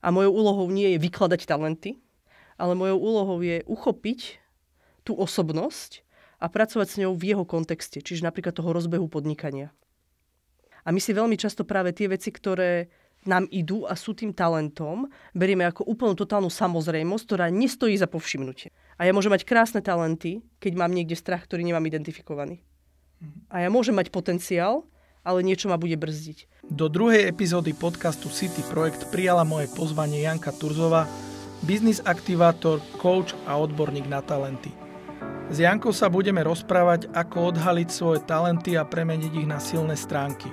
A mojou úlohou nie je vykladať talenty, ale mojou úlohou je uchopiť tú osobnosť a pracovať s ňou v jeho kontexte, čiže napríklad toho rozbehu podnikania. A my si veľmi často práve tie veci, ktoré nám idú a sú tým talentom, berieme ako úplnú totálnu samozrejmosť, ktorá nestojí za povšimnutie. A ja môžem mať krásne talenty, keď mám niekde strach, ktorý nemám identifikovaný. A ja môžem mať potenciál, ale niečo ma bude brzdiť. Do druhej epizódy podcastu City Projekt prijala moje pozvanie Janka Turzová, biznis aktivátor, coach a odborník na talenty. S Jankou sa budeme rozprávať, ako odhaliť svoje talenty a premeniť ich na silné stránky.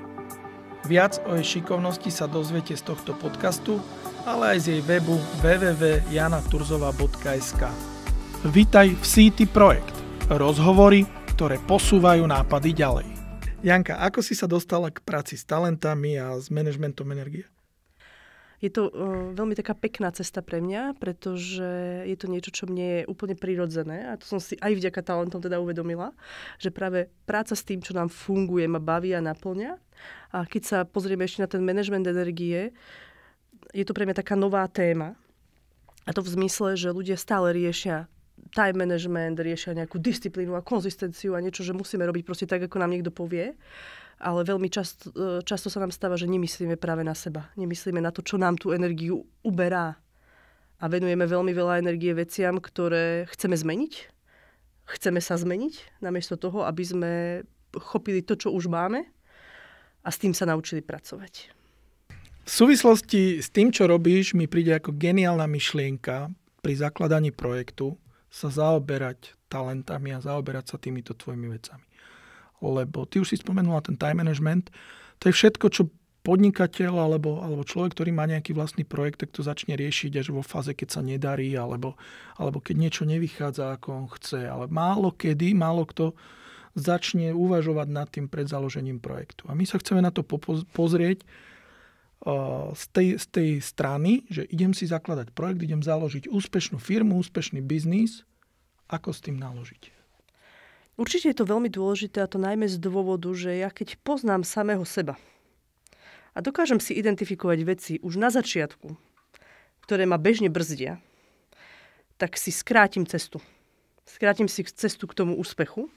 Viac o jej šikovnosti sa dozviete z tohto podcastu, ale aj z jej webu www.janaturzova.sk. Vítaj v City Projekt. Rozhovory, ktoré posúvajú nápady ďalej. Janka, ako si sa dostala k práci s talentami a s manažmentom energie? Je to veľmi taká pekná cesta pre mňa, pretože je to niečo, čo mne je úplne prirodzené. A to som si aj vďaka talentom teda uvedomila, že práve práca s tým, čo nám funguje, ma baví a naplňa. A keď sa pozrieme ešte na ten manažment energie, je to pre mňa taká nová téma. A to v zmysle, že ľudia stále riešia time management, riešia nejakú disciplínu a konzistenciu a niečo, že musíme robiť proste tak, ako nám niekto povie. Ale veľmi často sa nám stáva, že nemyslíme práve na seba. Nemyslíme na to, čo nám tú energiu uberá. A venujeme veľmi veľa energie veciam, ktoré chceme zmeniť. Chceme sa zmeniť, namiesto toho, aby sme chopili to, čo už máme a s tým sa naučili pracovať. V súvislosti s tým, čo robíš, mi príde ako geniálna myšlienka pri zakladaní projektu sa zaoberať talentami a zaoberať sa týmito tvojimi vecami. Lebo ty už si spomenula ten time management, to je všetko, čo podnikateľ alebo človek, ktorý má nejaký vlastný projekt, tak to začne riešiť až vo fáze, keď sa nedarí, alebo keď niečo nevychádza, ako on chce. Ale málo kto začne uvažovať nad tým pred založením projektu. A my sa chceme na to pozrieť z tej strany, že idem si zakladať projekt, idem založiť úspešnú firmu, úspešný biznis, ako s tým naložiť. Určite je to veľmi dôležité a to najmä z dôvodu, že ja keď poznám samého seba a dokážem si identifikovať veci už na začiatku, ktoré ma bežne brzdia, tak si skrátim cestu. Skrátim si cestu k tomu úspechu.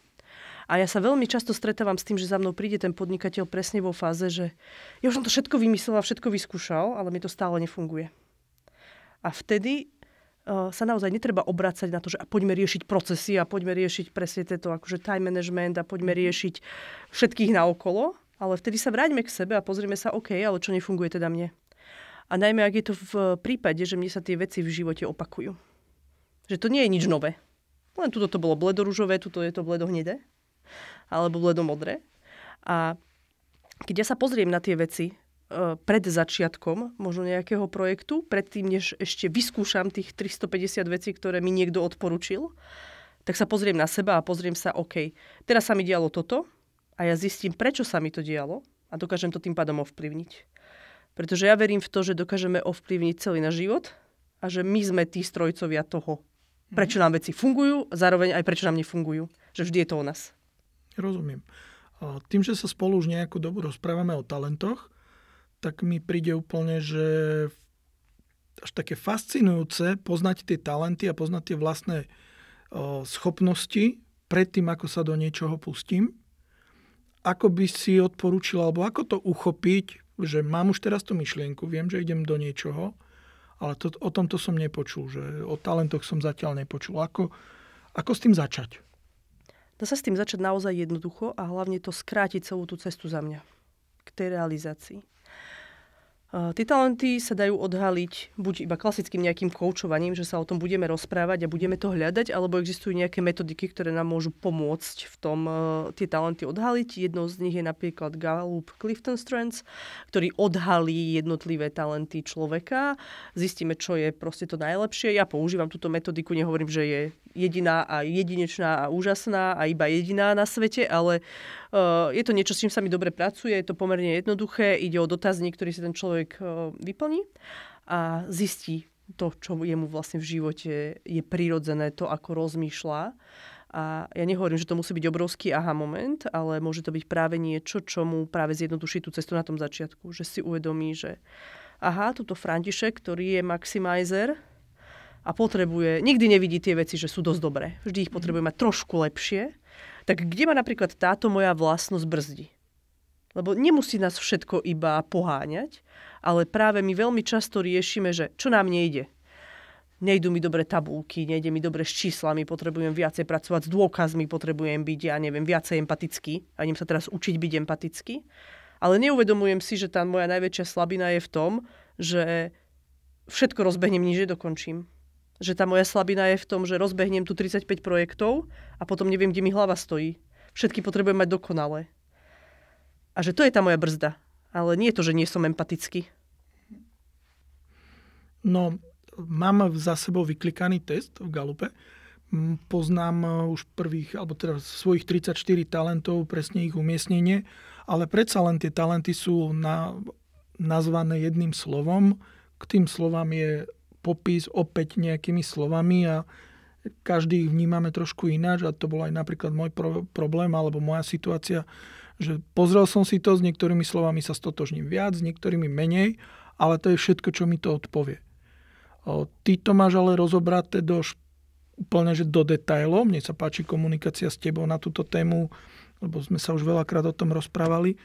A ja sa veľmi často stretávam s tým, že za mnou príde ten podnikateľ presne vo fáze, že ja už som to všetko vymyslel a všetko vyskúšal, ale mi to stále nefunguje. A vtedy sa naozaj netreba obrácať na to, že poďme riešiť procesy a poďme riešiť presne to akože time management a poďme riešiť všetkých naokolo, ale vtedy sa vráťme k sebe a pozrieme sa, OK, ale čo nefunguje teda mne. A najmä, ak je to v prípade, že mne sa tie veci v živote opakujú. Že to nie je nič nové. Len tuto to bolo bledoružové, tuto je to bledohnedé alebo bledomodré. A keď ja sa pozriem na tie veci pred začiatkom možno nejakého projektu, predtým, než ešte vyskúšam tých 350 vecí, ktoré mi niekto odporučil, tak sa pozriem na seba a pozriem sa, OK, teraz sa mi dialo toto a ja zistím, prečo sa mi to dialo a dokážem to tým pádom ovplyvniť. Pretože ja verím v to, že dokážeme ovplyvniť celý náš život a že my sme tí strojcovia toho, prečo nám veci fungujú a zároveň aj prečo nám nefungujú. Že vždy je to o nás. Rozumiem. Tým, že sa spolu už nejakú dobu rozprávame o talentoch, tak mi príde úplne, že až také fascinujúce poznať tie talenty a poznať tie vlastné schopnosti predtým, ako sa do niečoho pustím. Ako by si odporúčil, alebo ako to uchopiť, že mám už teraz tú myšlienku, viem, že idem do niečoho, ale o tomto som nepočul, že o talentoch som zatiaľ nepočul. Ako s tým začať? Dá sa s tým začať naozaj jednoducho a hlavne to skrátiť celú tú cestu za mňa k tej realizácii. Tie talenty sa dajú odhaliť buď iba klasickým nejakým koučovaním, že sa o tom budeme rozprávať a budeme to hľadať, alebo existujú nejaké metodiky, ktoré nám môžu pomôcť v tom tie talenty odhaliť. Jednou z nich je napríklad Gallup-Clifton Strengths, ktorý odhalí jednotlivé talenty človeka. Zistíme, čo je proste to najlepšie. Ja používam túto metodiku, nehovorím, že je jediná a jedinečná a úžasná a iba jediná na svete, ale je to niečo, s čím sa mi dobre pracuje, je to pomerne jednoduché, ide o dotazník, ktorý si ten človek vyplní a zistí to, čo jemu vlastne v živote je prirodzené, to, ako rozmýšľa. A ja nehovorím, že to musí byť obrovský aha moment, ale môže to byť práve niečo, čo mu práve zjednoduší tú cestu na tom začiatku, že si uvedomí, že aha, tuto František, ktorý je maximizer a nikdy nevidí tie veci, že sú dosť dobré. Vždy ich potrebuje mať trošku lepšie. Tak kde ma napríklad táto moja vlastnosť brzdí? Lebo nemusí nás všetko iba poháňať, ale práve my veľmi často riešime, že čo nám nejde. Nejdú mi dobre tabulky, nejde mi dobre s číslami, potrebujem viacej pracovať s dôkazmi, potrebujem byť, viacej empatický. A idem sa teraz učiť byť empatický. Ale neuvedomujem si, že tá moja najväčšia slabina je v tom, že všetko rozbehnem, nič nedokončím. Že tá moja slabina je v tom, že rozbehnem tu 35 projektov a potom neviem, kde mi hlava stojí. Všetky potrebujem mať dokonalé. A že to je tá moja brzda. Ale nie je to, že nie som empatický. No, mám za sebou vyklikaný test v Galupe. Poznám už prvých, alebo teda svojich 34 talentov, presne ich umiestnenie, ale predsa len tie talenty sú nazvané jedným slovom. K tým slovám je popis opäť nejakými slovami a každý ich vnímame trošku ináč a to bol aj napríklad môj problém alebo moja situácia, že pozrel som si to, s niektorými slovami sa stotožním viac, s niektorými menej, ale to je všetko, čo mi to odpovie. Ty to máš ale rozobraté úplne že do detailov. Mne sa páči komunikácia s tebou na túto tému, lebo sme sa už veľakrát o tom rozprávali,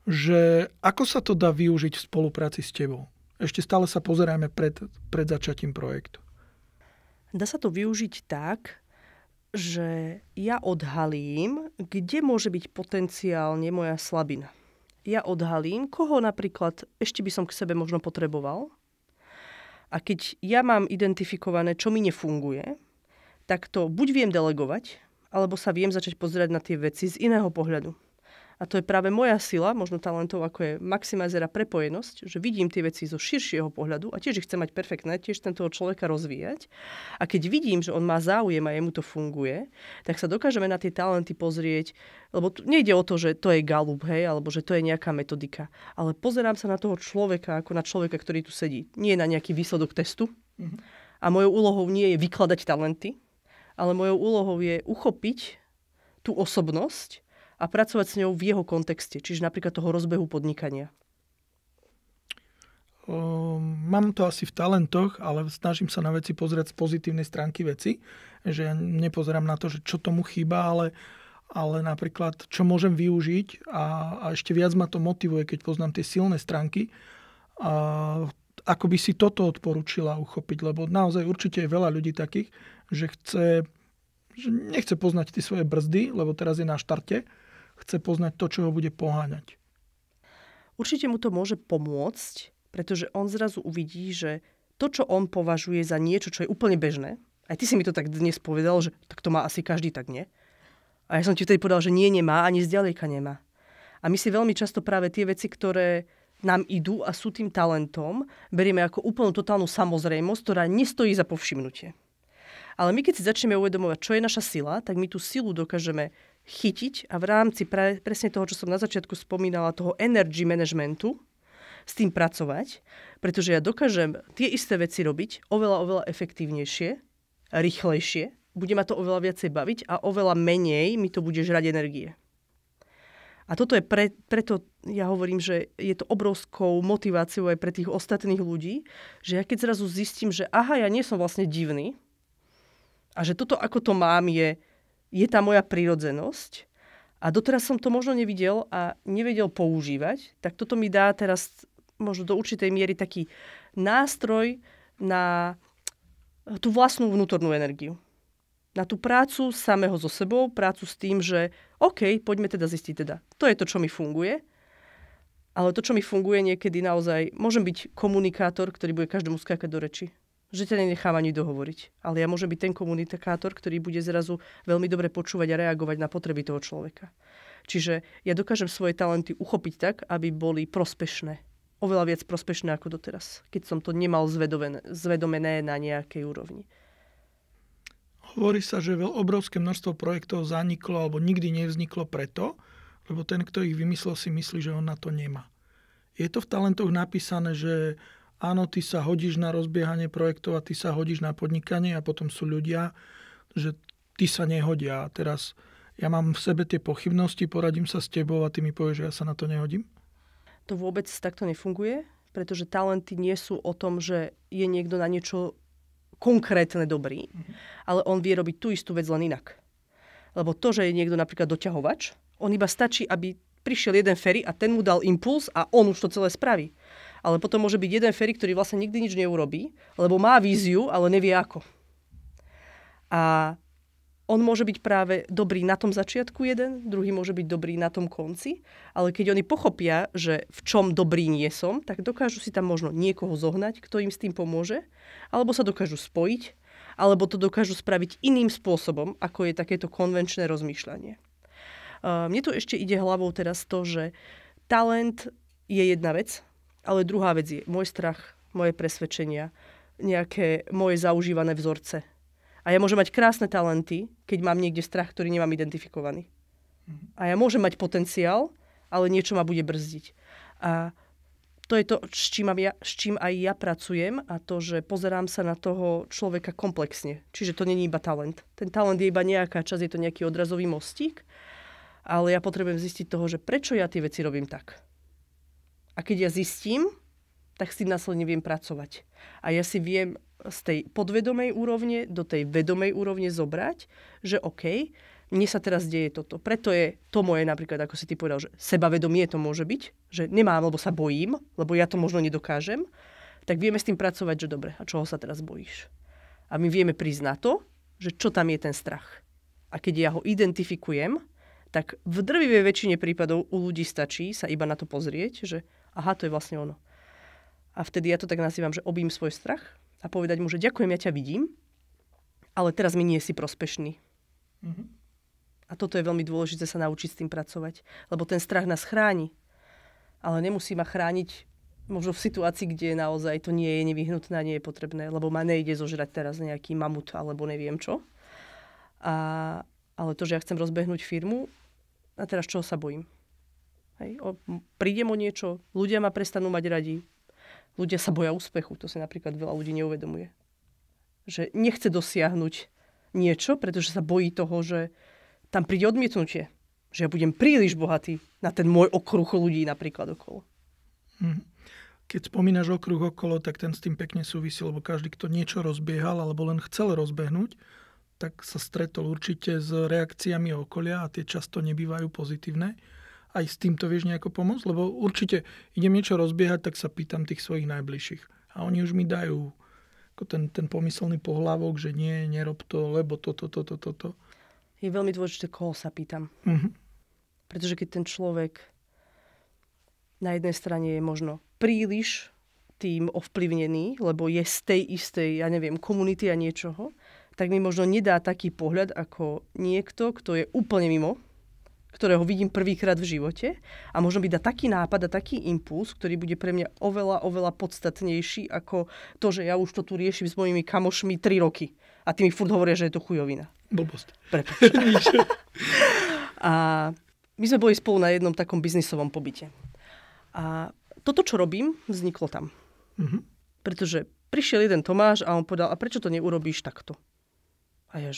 že ako sa to dá využiť v spolupráci s tebou. Ešte stále sa pozeráme pred začatím projektu. Dá sa to využiť tak, že ja odhalím, kde môže byť potenciálne moja slabina. Ja odhalím, koho napríklad ešte by som k sebe možno potreboval. A keď ja mám identifikované, čo mi nefunguje, tak to buď viem delegovať, alebo sa viem začať pozerať na tie veci z iného pohľadu. A to je práve moja sila, možno talentov, ako je maximizer a prepojenosť, že vidím tie veci zo širšieho pohľadu a tiež ich chcem mať perfektné, tiež chcem toho človeka rozvíjať. A keď vidím, že on má záujem a jemu to funguje, tak sa dokážeme na tie talenty pozrieť, lebo nejde o to, že to je Galup, hej, alebo že to je nejaká metodika. Ale pozerám sa na toho človeka ako na človeka, ktorý tu sedí. Nie na nejaký výsledok testu. A mojou úlohou nie je vykladať talenty, ale mojou úlohou je uchopiť tú osobnosť a pracovať s ňou v jeho kontexte, čiže napríklad toho rozbehu podnikania. Mám to asi v talentoch, ale snažím sa na veci pozrieť z pozitívnej stránky veci, že ja nepozerám na to, že čo tomu chýba, ale napríklad, čo môžem využiť a ešte viac ma to motivuje, keď poznám tie silné stránky. Ako by si toto odporúčila uchopiť, lebo naozaj určite je veľa ľudí takých, že nechce poznať tie svoje brzdy, lebo teraz je na štarte, chce poznať to, čo ho bude poháňať. Určite mu to môže pomôcť, pretože on zrazu uvidí, že to, čo on považuje za niečo, čo je úplne bežné, aj ty si mi to tak dnes povedal, že tak to má asi každý, tak nie. A ja som ti vtedy povedal, že nie, nemá, ani zďaleka nemá. A my si veľmi často práve tie veci, ktoré nám idú a sú tým talentom, berieme ako úplnú totálnu samozrejmosť, ktorá nestojí za povšimnutie. Ale my keď si začneme uvedomovať, čo je naša sila, tak my tú silu dokážeme chytiť a v rámci presne toho, čo som na začiatku spomínala, toho energy managementu, s tým pracovať, pretože ja dokážem tie isté veci robiť oveľa efektívnejšie, rýchlejšie, bude ma to oveľa viacej baviť a oveľa menej mi to bude žrať energie. A toto je preto ja hovorím, že je to obrovskou motiváciou aj pre tých ostatných ľudí, že ja keď zrazu zistím, že aha, ja nie som vlastne divný a že toto, ako to mám, je tá moja prirodzenosť a doteraz som to možno nevidel a nevedel používať, tak toto mi dá teraz možno do určitej miery taký nástroj na tú vlastnú vnútornú energiu. Na tú prácu samého so sebou, prácu s tým, že OK, poďme teda zistiť teda. To je to, čo mi funguje, ale to, čo mi funguje niekedy naozaj, môžem byť komunikátor, ktorý bude každému skákať do reči. Že ťa nenechám ani dohovoriť. Ale ja môžem byť ten komunikátor, ktorý bude zrazu veľmi dobre počúvať a reagovať na potreby toho človeka. Čiže ja dokážem svoje talenty uchopiť tak, aby boli prospešné. Oveľa viac prospešné ako doteraz, keď som to nemal zvedomené na nejakej úrovni. Hovorí sa, že obrovské množstvo projektov zaniklo alebo nikdy nevzniklo preto, lebo ten, kto ich vymyslel, si myslí, že on na to nemá. Je to v talentoch napísané, že áno, ty sa hodíš na rozbiehanie projektov a ty sa hodíš na podnikanie a potom sú ľudia, že ty sa nehodia. A teraz ja mám v sebe tie pochybnosti, poradím sa s tebou a ty mi povieš, že ja sa na to nehodím? To vôbec takto nefunguje. Pretože talenty nie sú o tom, že je niekto na niečo konkrétne dobrý, ale on vie robiť tú istú vec len inak. Lebo to, že je niekto napríklad doťahovač, on iba stačí, aby prišiel jeden Ferry a ten mu dal impuls a on už to celé spraví. Ale potom môže byť jeden Ferry, ktorý vlastne nikdy nič neurobí, lebo má víziu, ale nevie ako. A on môže byť práve dobrý na tom začiatku jeden, druhý môže byť dobrý na tom konci, ale keď oni pochopia, že v čom dobrý nie som, tak dokážu si tam možno niekoho zohnať, kto im s tým pomôže, alebo sa dokážu spojiť, alebo to dokážu spraviť iným spôsobom, ako je takéto konvenčné rozmýšľanie. Mne tu ešte ide hlavou teraz to, že talent je jedna vec, ale druhá vec je môj strach, moje presvedčenia, nejaké moje zaužívané vzorce. A ja môžem mať krásne talenty, keď mám niekde strach, ktorý nemám identifikovaný. A ja môžem mať potenciál, ale niečo ma bude brzdiť. A to je to, s čím aj ja pracujem, a to, že pozerám sa na toho človeka komplexne. Čiže to nie je iba talent. Ten talent je iba nejaká časť, je to nejaký odrazový mostík, ale ja potrebujem zistiť toho, že prečo ja tie veci robím tak. A keď ja zistím, tak s tým následne viem pracovať. A ja si viem z tej podvedomej úrovne do tej vedomej úrovne zobrať, že OK, mne sa teraz deje toto. Preto je to moje, napríklad, ako si ty povedal, že sebavedomie to môže byť, že nemám, lebo sa bojím, lebo ja to možno nedokážem, tak vieme s tým pracovať, že dobre, a čoho sa teraz bojíš? A my vieme prísť na to, že čo tam je ten strach. A keď ja ho identifikujem, tak v drvivej väčšine prípadov u ľudí stačí sa iba na to pozrieť, že aha, to je vlastne ono. A vtedy ja to tak nazývam, že objím svoj strach a povedať mu, že ďakujem, ja ťa vidím, ale teraz mi nie si prospešný. Mm-hmm. A toto je veľmi dôležité sa naučiť s tým pracovať, lebo ten strach nás chráni. Ale nemusí ma chrániť možno v situácii, kde naozaj to nie je nevyhnutné a nie je potrebné, lebo ma nejde zožrať teraz nejaký mamut alebo neviem čo. Ale to, že ja chcem rozbehnúť firmu, a teraz čoho sa bojím? Hej? Prídem o niečo, ľudia ma prestanú mať radi, ľudia sa boja úspechu, to si napríklad veľa ľudí neuvedomuje. Že nechce dosiahnuť niečo, pretože sa bojí toho, že tam príde odmietnutie. Že ja budem príliš bohatý na ten môj okruh ľudí napríklad okolo. Keď spomínaš okruh okolo, tak ten s tým pekne súvisí, lebo každý, kto niečo rozbiehal alebo len chcel rozbehnúť, tak sa stretol určite s reakciami okolia a tie často nebývajú pozitívne. Aj s týmto vieš nejako pomôcť? Lebo určite idem niečo rozbiehať, tak sa pýtam tých svojich najbližších. A oni už mi dajú ako ten pomyselný pohlavok, že nie, nerob to, lebo toto. Je veľmi dôležité, koho sa pýtam. Uh-huh. Pretože keď ten človek na jednej strane je možno príliš tým ovplyvnený, lebo je z tej istej, ja neviem, komunity a niečoho, tak mi možno nedá taký pohľad ako niekto, kto je úplne mimo, ktorého vidím prvýkrát v živote a možno by dá taký nápad a taký impuls, ktorý bude pre mňa oveľa, oveľa podstatnejší ako to, že ja už to tu riešim s mojimi kamošmi 3 roky a tí mi furt hovoria, že je to chujovina. Blbosť. Prepáč. A my sme boli spolu na jednom takom biznisovom pobyte. A toto, čo robím, vzniklo tam. Uh-huh. Pretože prišiel jeden Tomáš a on povedal, a prečo to neurobíš takto? A ja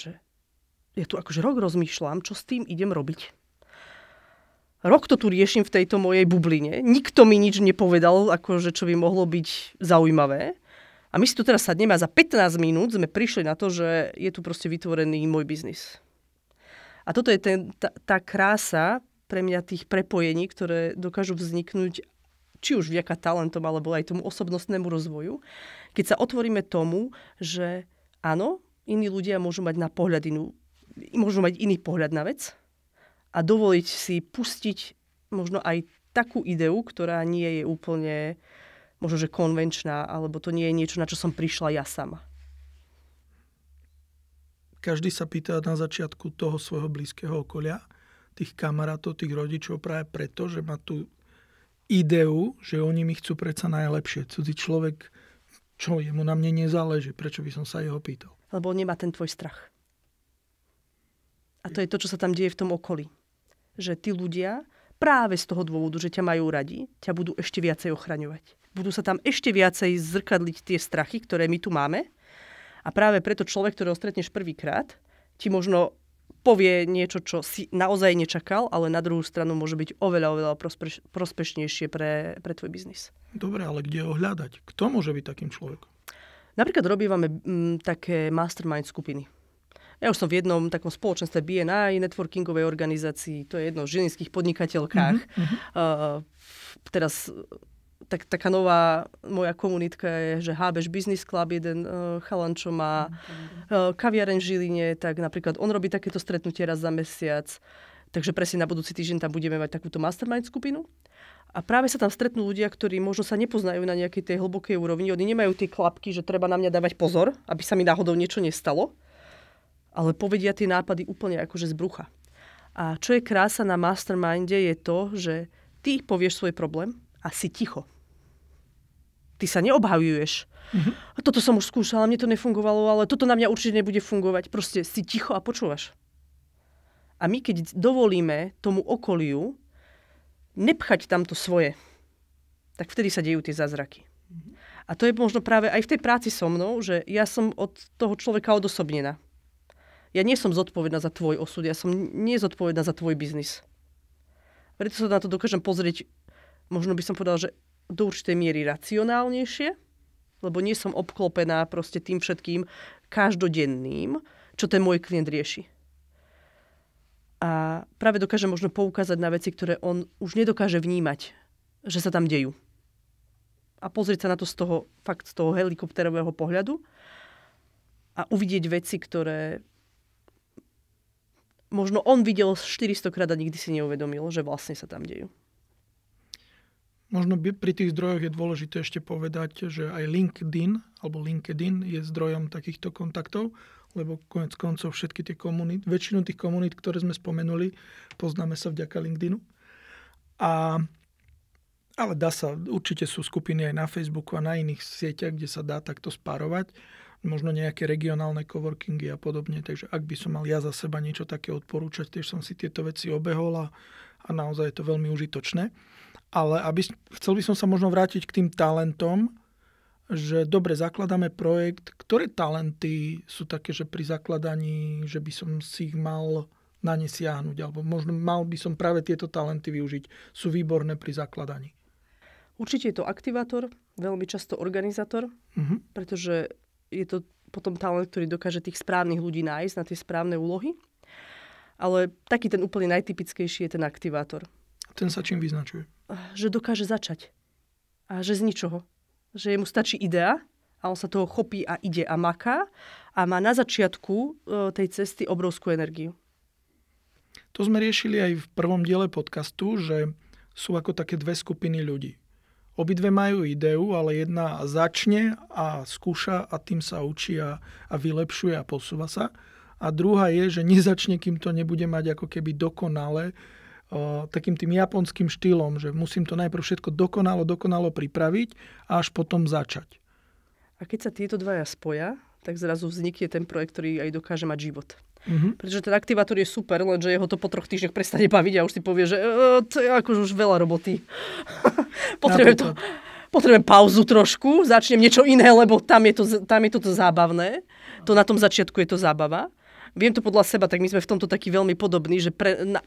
tu akože rok rozmýšľam, čo s tým idem robiť. Rok to tu riešim v tejto mojej bubline. Nikto mi nič nepovedal, akože čo by mohlo byť zaujímavé. A my si tu teraz sadneme a za 15 minút sme prišli na to, že je tu proste vytvorený môj biznis. A toto je tá krása pre mňa tých prepojení, ktoré dokážu vzniknúť či už vďaka talentom, alebo aj tomu osobnostnému rozvoju. Keď sa otvoríme tomu, že áno, iní ľudia môžu mať iný pohľad na vec, a dovoliť si pustiť možno aj takú ideu, ktorá nie je úplne možno, že konvenčná, alebo to nie je niečo, na čo som prišla ja sama. Každý sa pýta na začiatku toho svojho blízkeho okolia, tých kamarátov, tých rodičov práve preto, že má tú ideu, že oni mi chcú predsa najlepšie. Cudzí človek, čo jemu na mne nezáleží, prečo by som sa jeho pýtal? Lebo on nemá ten tvoj strach. A to je to, čo sa tam deje v tom okolí. Že tí ľudia práve z toho dôvodu, že ťa majú radi, ťa budú ešte viacej ochraňovať. Budú sa tam ešte viacej zrkadliť tie strachy, ktoré my tu máme. A práve preto človek, ktorého stretneš prvýkrát, ti možno povie niečo, čo si naozaj nečakal, ale na druhú stranu môže byť oveľa prospešnejšie pre tvoj biznis. Dobre, ale kde ho hľadať? Kto môže byť takým človekom? Napríklad robívame také mastermind skupiny. Ja už som v jednom takom spoločenstve BNI, networkingovej organizácii, to je jedno v žilinských podnikateľkách. Teraz taká nová moja komunitka je, že Hábeš Business Club, jeden chalan, čo má kaviareň v Žiline, tak napríklad on robí takéto stretnutie raz za mesiac. Takže presne na budúci týždeň tam budeme mať takúto mastermind skupinu. A práve sa tam stretnú ľudia, ktorí možno sa nepoznajú na nejakej tej hlbokej úrovni. Oni nemajú tie klapky, že treba na mňa dávať pozor, aby sa mi náhodou niečo nestalo. Ale povedia tie nápady úplne akože z brucha. A čo je krása na masterminde je to, že ty povieš svoj problém a si ticho. Ty sa neobhajuješ. A toto som už skúšala, mne to nefungovalo, ale toto na mňa určite nebude fungovať. Proste si ticho a počúvaš. A my keď dovolíme tomu okoliu nepchať tamto svoje, tak vtedy sa dejú tie zázraky. A to je možno práve aj v tej práci so mnou, že ja som od toho človeka odosobnená. Ja nie som zodpovedná za tvoj osud, ja som nie zodpovedná za tvoj biznis. Preto sa na to dokážem pozrieť, možno by som povedala, že do určitej miery racionálnejšie, lebo nie som obklopená proste tým všetkým každodenným, čo ten môj klient rieši. A práve dokážem možno poukázať na veci, ktoré on už nedokáže vnímať, že sa tam dejú. A pozrieť sa na to z toho helikopterového pohľadu a uvidieť veci, ktoré možno on videl 400 krát a nikdy si neuvedomil, že vlastne sa tam dejú. Možno pri tých zdrojoch je dôležité ešte povedať, že aj LinkedIn je zdrojom takýchto kontaktov, lebo koniec koncov všetky tie väčšinu tých komunít, ktoré sme spomenuli, poznáme sa vďaka LinkedInu. Ale určite sú skupiny aj na Facebooku a na iných sieťach, kde sa dá takto spárovať. Možno nejaké regionálne coworkingy a podobne. Takže ak by som mal ja za seba niečo také odporúčať, tiež som si tieto veci obehol a naozaj je to veľmi užitočné. Ale chcel by som sa možno vrátiť k tým talentom, že dobre, zakladáme projekt. Ktoré talenty sú také, že pri zakladaní, že by som si ich mal na ne siahnuť? Alebo možno mal by som práve tieto talenty využiť. Sú výborné pri zakladaní. Určite je to aktivátor, veľmi často organizátor, pretože je to potom talent, ktorý dokáže tých správnych ľudí nájsť na tie správne úlohy. Ale taký ten úplne najtypickejší je ten aktivátor. Ten sa čím vyznačuje? Že dokáže začať. A že z ničoho. Že mu stačí idea a on sa toho chopí a ide a maká a má na začiatku tej cesty obrovskú energiu. To sme riešili aj v prvom diele podcastu, že sú ako také dve skupiny ľudí. Obidve majú ideu, ale jedna začne a skúša a tým sa učí a vylepšuje a posúva sa. A druhá je, že nezačne, kým to nebude mať ako keby dokonale, takým tým japonským štýlom, že musím to najprv všetko dokonalo pripraviť a až potom začať. A keď sa tieto dvaja spoja, tak zrazu vznikne ten projekt, ktorý aj dokáže mať život. Pretože ten aktivátor je super, lenže jeho to po 3 týždňoch prestane baviť a už si povie, že to je akože už veľa roboty. Potrebujem pauzu trošku, začnem niečo iné, lebo tam je to zábavné. To na tom začiatku je to zábava. Viem to podľa seba, tak my sme v tomto takí veľmi podobní, že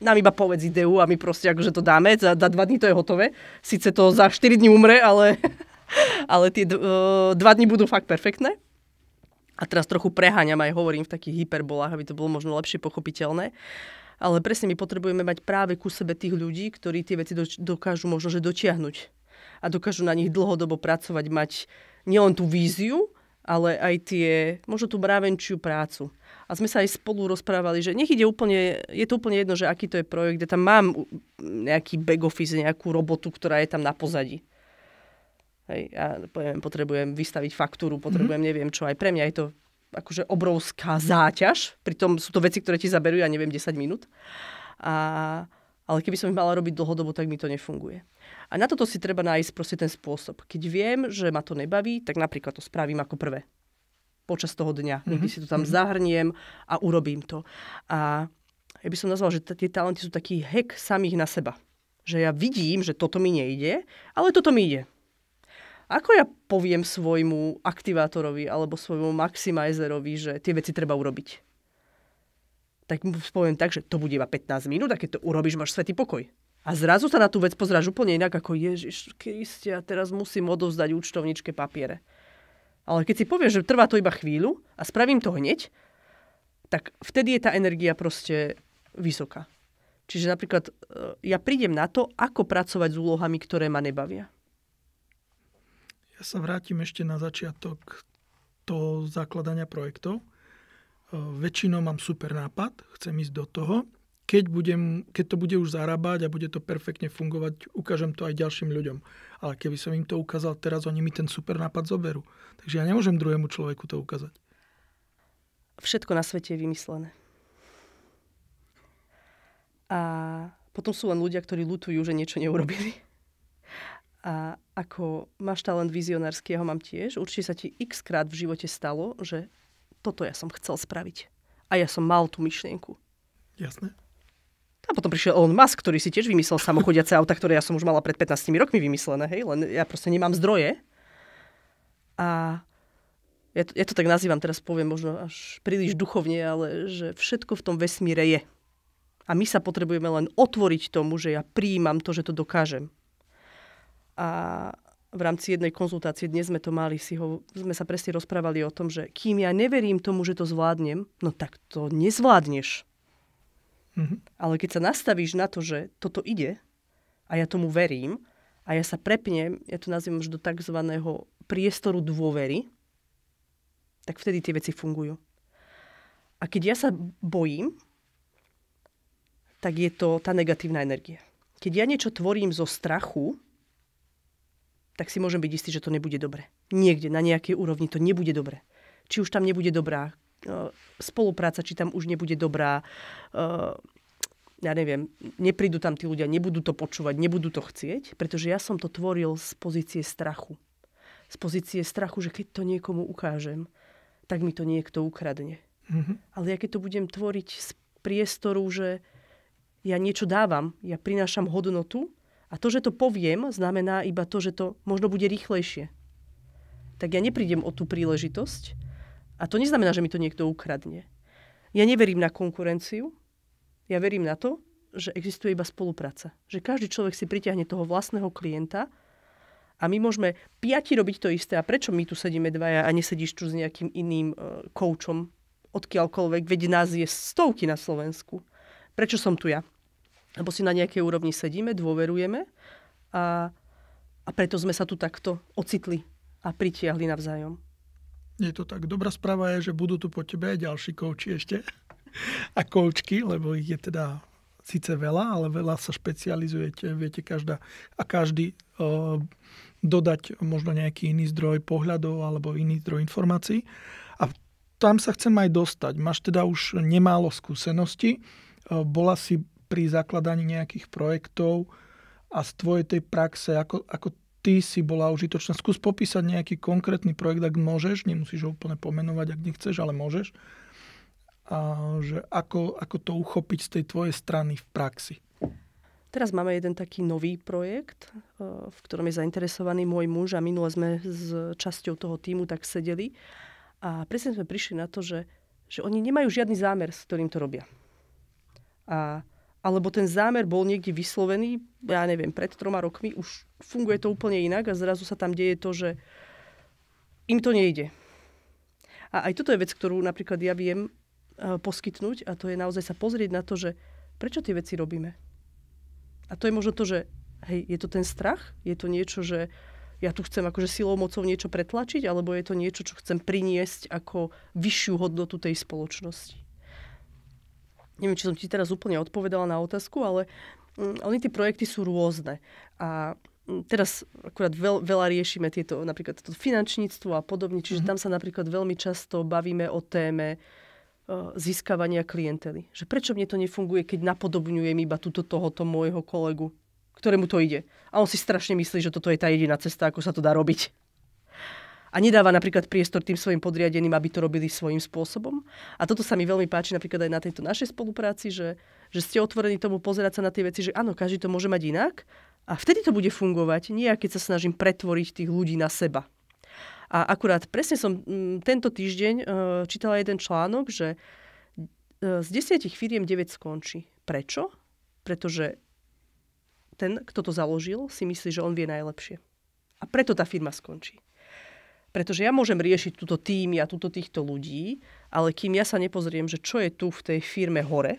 nám iba povedz ideu a my proste akože to dáme, za 2 dní to je hotové. Sice to za 4 dní umre, ale tie 2 dní budú fakt perfektné. A teraz trochu preháňam aj hovorím v takých hyperbolách, aby to bolo možno lepšie pochopiteľné. Ale presne my potrebujeme mať práve ku sebe tých ľudí, ktorí tie veci dokážu možno že dotiahnuť. A dokážu na nich dlhodobo pracovať, mať nielen tú víziu, ale aj možno tú mravenčiu prácu. A sme sa aj spolu rozprávali, že je to úplne jedno, že aký to je projekt, kde tam mám nejaký back office, nejakú robotu, ktorá je tam na pozadí. Hej, ja potrebujem vystaviť faktúru, neviem čo, aj pre mňa je to akože obrovská záťaž, pritom sú to veci, ktoré ti zaberú, 10 minút. Ale keby som ich mala robiť dlhodobo, tak mi to nefunguje. A na toto si treba nájsť proste ten spôsob. Keď viem, že ma to nebaví, tak napríklad to spravím ako prvé. Počas toho dňa. Niekdy si to tam zahrniem a urobím to. A ja by som nazvala, že tie talenty sú taký hack samých na seba. Že ja vidím, že toto mi nejde, ale toto mi ide. Ako ja poviem svojmu aktivátorovi alebo svojmu maximizerovi, že tie veci treba urobiť? tak mu poviem tak, že to bude iba 15 minút a keď to urobíš, máš svätý pokoj. A zrazu sa na tú vec pozráš úplne inak ako Ježiš Kriste, a teraz musím odovzdať účtovničke papiere. Ale keď si povieš, že trvá to iba chvíľu a spravím to hneď, tak vtedy je tá energia proste vysoká. Čiže napríklad ja prídem na to, ako pracovať s úlohami, ktoré ma nebavia. Ja sa vrátim ešte na začiatok toho zakladania projektov. Väčšinou mám super nápad, chcem ísť do toho. Keď to bude už zarábať a bude to perfektne fungovať, ukážem to aj ďalším ľuďom. Ale keby som im to ukázal teraz, oni mi ten super nápad zoberú. Takže ja nemôžem druhému človeku to ukázať. Všetko na svete je vymyslené. A potom sú len ľudia, ktorí ľutujú, že niečo neurobili. A ako máš talent vizionársky, ja ho mám tiež, určite sa ti x-krát v živote stalo, že toto ja som chcel spraviť. A ja som mal tú myšlienku. Jasné. A potom prišiel Elon Musk, ktorý si tiež vymyslel samochodiace auta, ktoré ja som už mala pred 15 rokmi vymyslené, hej, len ja proste nemám zdroje. A ja to tak nazývam, teraz poviem možno až príliš duchovne, ale že všetko v tom vesmíre je. A my sa potrebujeme len otvoriť tomu, že ja prijímam to, že to dokážem. A v rámci jednej konzultácie dnes sme to mali, sme sa presne rozprávali o tom, že kým ja neverím tomu, že to zvládnem, no tak to nezvládneš. Ale keď sa nastavíš na to, že toto ide a ja tomu verím a ja sa prepnem, ja to nazývam už do takzvaného priestoru dôvery, tak vtedy tie veci fungujú. A keď ja sa bojím, tak je to tá negatívna energia. Keď ja niečo tvorím zo strachu, tak si môžem byť istý, že to nebude dobre. Niekde, na nejakej úrovni to nebude dobre. Či už tam nebude dobrá spolupráca, či tam už nebude dobrá, ja neviem, neprídu tam tí ľudia, nebudú to počúvať, nebudú to chcieť, pretože ja som to tvoril z pozície strachu. Z pozície strachu, že keď to niekomu ukážem, tak mi to niekto ukradne. Ale ja keď to budem tvoriť z priestoru, že ja niečo dávam, ja prinášam hodnotu a to, že to poviem, znamená iba to, že to možno bude rýchlejšie. Tak ja neprídem o tú príležitosť a to neznamená, že mi to niekto ukradne. Ja neverím na konkurenciu, ja verím na to, že existuje iba spolupráca. Že každý človek si pritiahne toho vlastného klienta a my môžeme 5 robiť to isté. A prečo my tu sedíme 2 a nesedíš tu s nejakým iným koučom odkiaľkoľvek, veď nás je stovky na Slovensku. Prečo som tu ja? Lebo si na nejakej úrovni sedíme, dôverujeme a preto sme sa tu takto ocitli a pritiahli navzájom. Je to tak. Dobrá správa je, že budú tu po tebe aj ďalší kouči ešte a koučky, lebo ich je teda síce veľa, ale veľa sa špecializujete, viete každý dodať možno nejaký iný zdroj pohľadov alebo iný zdroj informácií. A tam sa chcem aj dostať. Máš teda už nemálo skúseností. Bola si pri zakladaní nejakých projektov a z tvojej tej praxe, ako ty si bola užitočná. Skús popísať nejaký konkrétny projekt, ak môžeš. Nemusíš ho úplne pomenovať, ak nechceš, ale môžeš. A že ako to uchopiť z tej tvojej strany v praxi. Teraz máme jeden taký nový projekt, v ktorom je zainteresovaný môj muž a minule sme s časťou toho tímu tak sedeli. A presne sme prišli na to, že oni nemajú žiadny zámer, s ktorým to robia. Alebo ten zámer bol niekde vyslovený, ja neviem, pred 3 rokmi, už funguje to úplne inak a zrazu sa tam deje to, že im to nejde. A aj toto je vec, ktorú napríklad ja viem poskytnúť a to je naozaj sa pozrieť na to, že prečo tie veci robíme. A to je možno to, že hej, je to ten strach? Je to niečo, že ja tu chcem akože silou, mocou niečo pretlačiť? Alebo je to niečo, čo chcem priniesť ako vyššiu hodnotu tej spoločnosti? Neviem, či som ti teraz úplne odpovedala na otázku, ale oni tie projekty sú rôzne. A teraz akurát veľa riešime tieto, napríklad to finančníctvo a podobne, čiže tam sa napríklad veľmi často bavíme o téme získavania klientely. Že prečo mne to nefunguje, keď napodobňujem iba tohoto môjho kolegu, ktorému to ide. A on si strašne myslí, že toto je tá jediná cesta, ako sa to dá robiť. A nedáva napríklad priestor tým svojim podriadeným, aby to robili svojím spôsobom. A toto sa mi veľmi páči napríklad aj na tejto našej spolupráci, že ste otvorení tomu pozerať sa na tie veci, že áno, každý to môže mať inak a vtedy to bude fungovať. Nie, keď sa snažím pretvoriť tých ľudí na seba. A akurát presne som tento týždeň čítala jeden článok, že Z 10 firiem 9 skončí. Prečo? Pretože ten, kto to založil, si myslí, že on vie najlepšie. A preto tá firma skončí. Pretože ja môžem riešiť túto tým a týchto ľudí, ale kým ja sa nepozriem, že čo je tu v tej firme hore,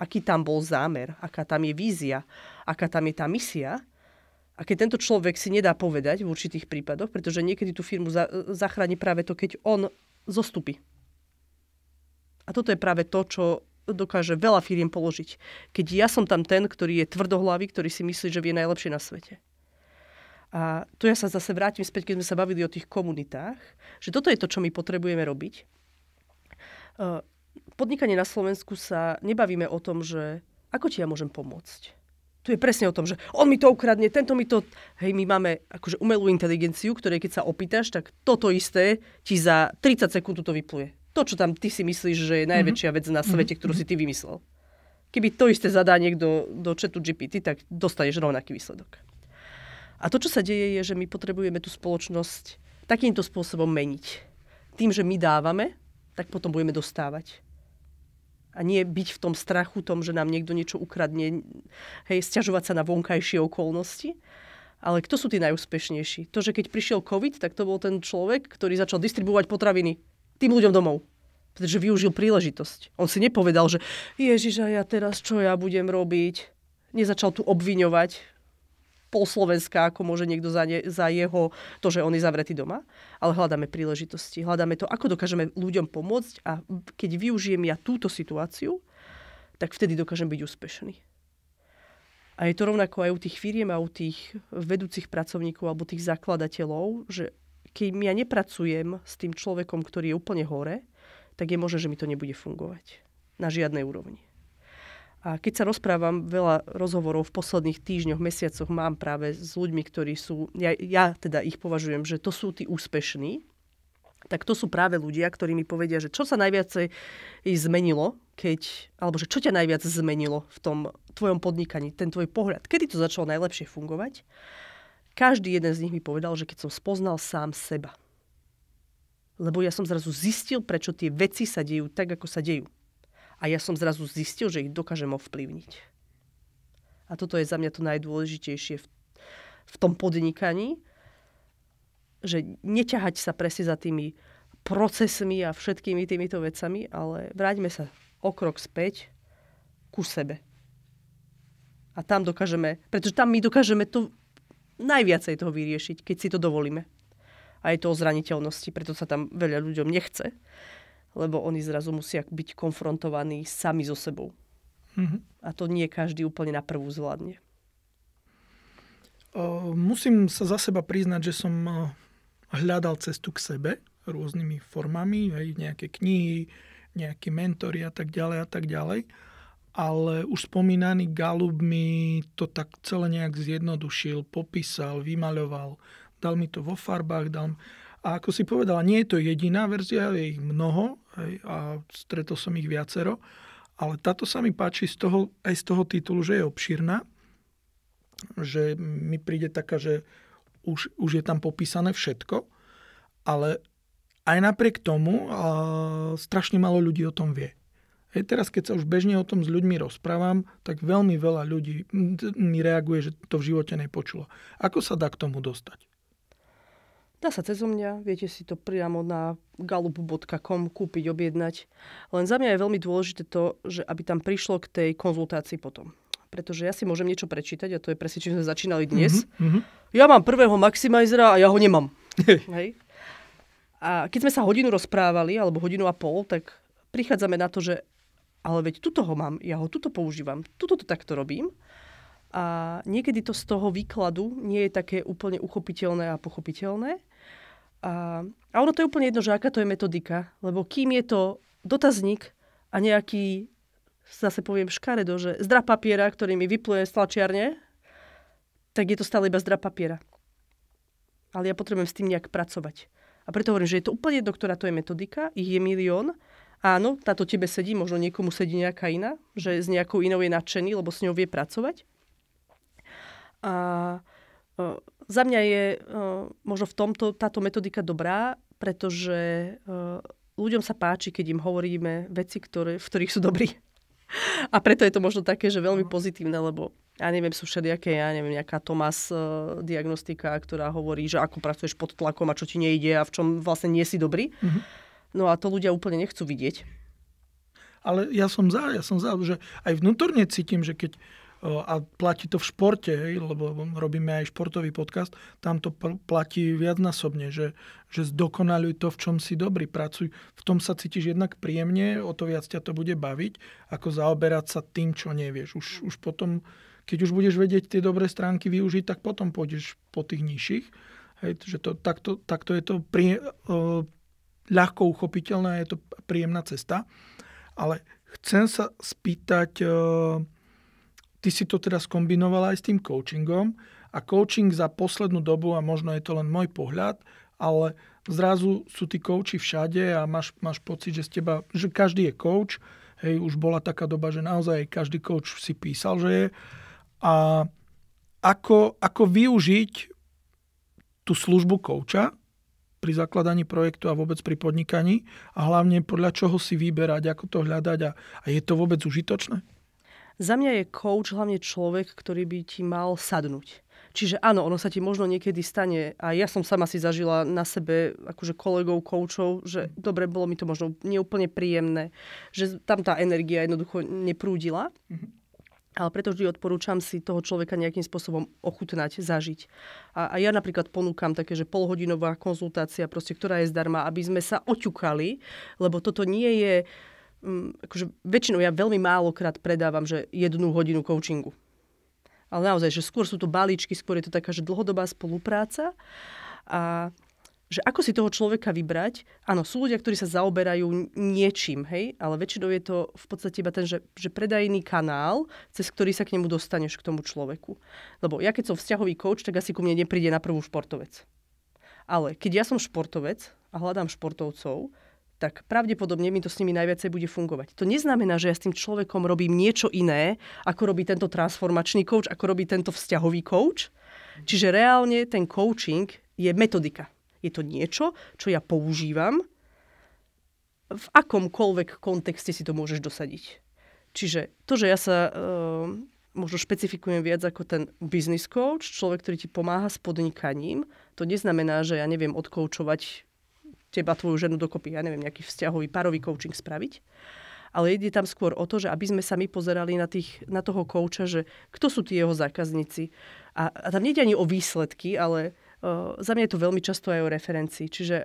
aký tam bol zámer, aká tam je vízia, aká tam je tá misia, a keď tento človek si nedá povedať v určitých prípadoch, pretože niekedy tú firmu zachráni práve to, keď on zostupí. A toto je práve to, čo dokáže veľa firiem položiť. Keď ja som tam ten, ktorý je tvrdohlavý, ktorý si myslí, že vie najlepšie na svete. A tu ja sa zase vrátim späť, keď sme sa bavili o tých komunitách, že toto je to, čo my potrebujeme robiť. Podnikanie na Slovensku sa nebavíme o tom, že ako ti ja môžem pomôcť. Tu je presne o tom, že on mi to ukradne, tento mi to... Hej, my máme akože umelú inteligenciu, ktorej keď sa opýtaš, tak toto isté ti za 30 sekúnd to vypluje. To, čo tam ty si myslíš, že je najväčšia vec na svete, ktorú si ty vymyslel. Keby to isté zadá niekto do chatu GPT, tak dostaneš rovnaký výsledok. A to, čo sa deje, je, že my potrebujeme tú spoločnosť takýmto spôsobom meniť. Tým, že my dávame, tak potom budeme dostávať. A nie byť v tom strachu, tom, že nám niekto niečo ukradne, hej, sťažovať sa na vonkajšie okolnosti. Ale kto sú tí najúspešnejší? To, že keď prišiel COVID, tak to bol ten človek, ktorý začal distribuovať potraviny tým ľuďom domov. Pretože využil príležitosť. On si nepovedal, že Ježiš, a ja teraz čo ja budem robiť? Nezačal tu obviňovať pol Slovenska, ako môže niekto za jeho to, že on je zavretý doma. Ale hľadáme príležitosti. Hľadáme to, ako dokážeme ľuďom pomôcť a keď využijem ja túto situáciu, tak vtedy dokážem byť úspešný. A je to rovnako aj u tých firiem a u tých vedúcich pracovníkov alebo tých zakladateľov, že keď ja nepracujem s tým človekom, ktorý je úplne hore, tak je možné, že mi to nebude fungovať. Na žiadnej úrovni. A keď sa rozprávam, veľa rozhovorov v posledných týždňoch, mesiacoch mám práve s ľuďmi, ktorí sú, ja teda ich považujem, že to sú tí úspešní, tak to sú práve ľudia, ktorí mi povedia, že čo sa najviacej zmenilo, alebo že čo ťa najviac zmenilo v tom tvojom podnikaní, ten tvoj pohľad, kedy to začalo najlepšie fungovať. Každý jeden z nich mi povedal, že keď som spoznal sám seba. Lebo ja som zrazu zistil, prečo tie veci sa dejú tak, ako sa dejú. A ja som zrazu zistil, že ich dokážem ovplyvniť. A toto je za mňa to najdôležitejšie v tom podnikaní, že neťahať sa presne za tými procesmi a všetkými týmito vecami, ale vráťme sa o krok späť ku sebe. A tam dokážeme, pretože tam my dokážeme to najviacej toho vyriešiť, keď si to dovolíme. A je to o zraniteľnosti, preto sa tam veľa ľuďom nechce, lebo oni zrazu musia byť konfrontovaní sami so sebou. Mm-hmm. A to nie každý úplne na prvú zvládne. Musím sa za seba priznať, že som hľadal cestu k sebe rôznymi formami, aj nejaké knihy, nejaké mentory a tak ďalej. Ale už spomínaný Gallup mi to tak celé nejak zjednodušil, popísal, vymaľoval, dal mi to vo farbách, a ako si povedala, nie je to jediná verzia, je ich mnoho a stretol som ich viacero, ale táto sa mi páči aj z toho titulu, že je obširná, že mi príde taká, že už je tam popísané všetko, ale aj napriek tomu strašne málo ľudí o tom vie. Teraz, keď sa už bežne o tom s ľuďmi rozprávam, tak veľmi veľa ľudí mi reaguje, že to v živote nepočulo. Ako sa dá k tomu dostať? Dá sa cezo mňa, viete si to priamo na gallup.com kúpiť, objednať. Len za mňa je veľmi dôležité to, že aby tam prišlo k tej konzultácii potom. Pretože ja si môžem niečo prečítať, a to je presne, čím sme začínali dnes. Mm-hmm. Ja mám prvého maximizera a ja ho nemám. Hej. A keď sme sa hodinu rozprávali, alebo hodinu a pol, tak prichádzame na to, že ale veď tuto ho mám, ja ho tuto používam, tuto to takto robím. A niekedy to z toho výkladu nie je také úplne uchopiteľné a pochopiteľné. A ono to je úplne jedno, že aká to je metodika. Lebo kým je to dotazník a nejaký, zase poviem škaredo, že zdra papiera, ktorý mi vypluje z tlačiarne, tak je to stále iba zdra papiera. Ale ja potrebujem s tým nejak pracovať. A preto hovorím, že je to úplne jedno, ktorá to je metodika, ich je milión. Áno, táto tebe sedí, možno niekomu sedí nejaká iná, že s nejakou inou je nadšený, lebo s ňou vie pracovať. A za mňa je možno v tomto táto metodika dobrá, pretože ľuďom sa páči, keď im hovoríme veci, v ktorých sú dobrí. A preto je to možno také, že veľmi pozitívne, lebo ja neviem, sú všelijaké, nejaká Thomas diagnostika, ktorá hovorí, že ako pracuješ pod tlakom a čo ti nejde a v čom vlastne nie si dobrý. Mm-hmm. No a to ľudia úplne nechcú vidieť. Ale ja som za, že aj vnútorne cítim, že keď a platí to v športe, lebo robíme aj športový podcast, tam to platí viacnásobne, že zdokonaluj to, v čom si dobrý, pracuj. V tom sa cítiš jednak príjemne, o to viac ťa to bude baviť, ako zaoberať sa tým, čo nevieš. Už potom, keď už budeš vedieť tie dobré stránky využiť, tak potom pôjdeš po tých nižších. Hej, že takto je to ľahko uchopiteľné, je to príjemná cesta. Ale chcem sa spýtať, ty si to teda skombinovala aj s tým coachingom a coaching za poslednú dobu, a možno je to len môj pohľad, ale zrazu sú tí coachi všade a máš pocit, že že každý je coach. Hej, už bola taká doba, že naozaj každý coach si písal, že je. A ako využiť tú službu coacha pri zakladaní projektu a vôbec pri podnikaní a hlavne podľa čoho si vyberať, ako to hľadať a je to vôbec užitočné? Za mňa je coach hlavne človek, ktorý by ti mal sadnúť. Čiže áno, ono sa ti možno niekedy stane, a ja som sama si zažila na sebe akože kolegov, coachov, že dobre, bolo mi to možno neúplne príjemné, že tam tá energia jednoducho neprúdila. Ale preto vždy odporúčam si toho človeka nejakým spôsobom ochutnať, zažiť. A ja napríklad ponúkam také, že polhodinová konzultácia, proste, ktorá je zdarma, aby sme sa oťukali, lebo toto nie je akože väčšinou ja veľmi málokrát predávam, že 1 hodinu coachingu. Ale naozaj, že skôr sú to balíčky, skôr je to taká, že dlhodobá spolupráca a že ako si toho človeka vybrať. Áno, sú ľudia, ktorí sa zaoberajú niečím, hej, ale väčšinou je to v podstate iba ten, že predajný kanál, cez ktorý sa k nemu dostaneš k tomu človeku. Lebo ja keď som vzťahový coach, tak asi ku mne nepríde na prvú športovec. Ale keď ja som športovec a hľadám športovcov, tak pravdepodobne mi to s nimi najviacej bude fungovať. To neznamená, že ja s tým človekom robím niečo iné, ako robí tento transformačný coach, ako robí tento vzťahový coach. Čiže reálne ten coaching je metodika. Je to niečo, čo ja používam. V akomkoľvek kontexte si to môžeš dosadiť. Čiže to, že ja sa možno špecifikujem viac ako ten business coach, človek, ktorý ti pomáha s podnikaním, to neznamená, že ja neviem odkoučovať teba, tvoju ženu dokopy, ja neviem, nejaký vzťahový, párový coaching spraviť. Ale ide tam skôr o to, že aby sme sa my pozerali na toho kouča, že kto sú tí jeho zákazníci. A tam nejde ani o výsledky, ale za mňa je to veľmi často aj o referencii. Čiže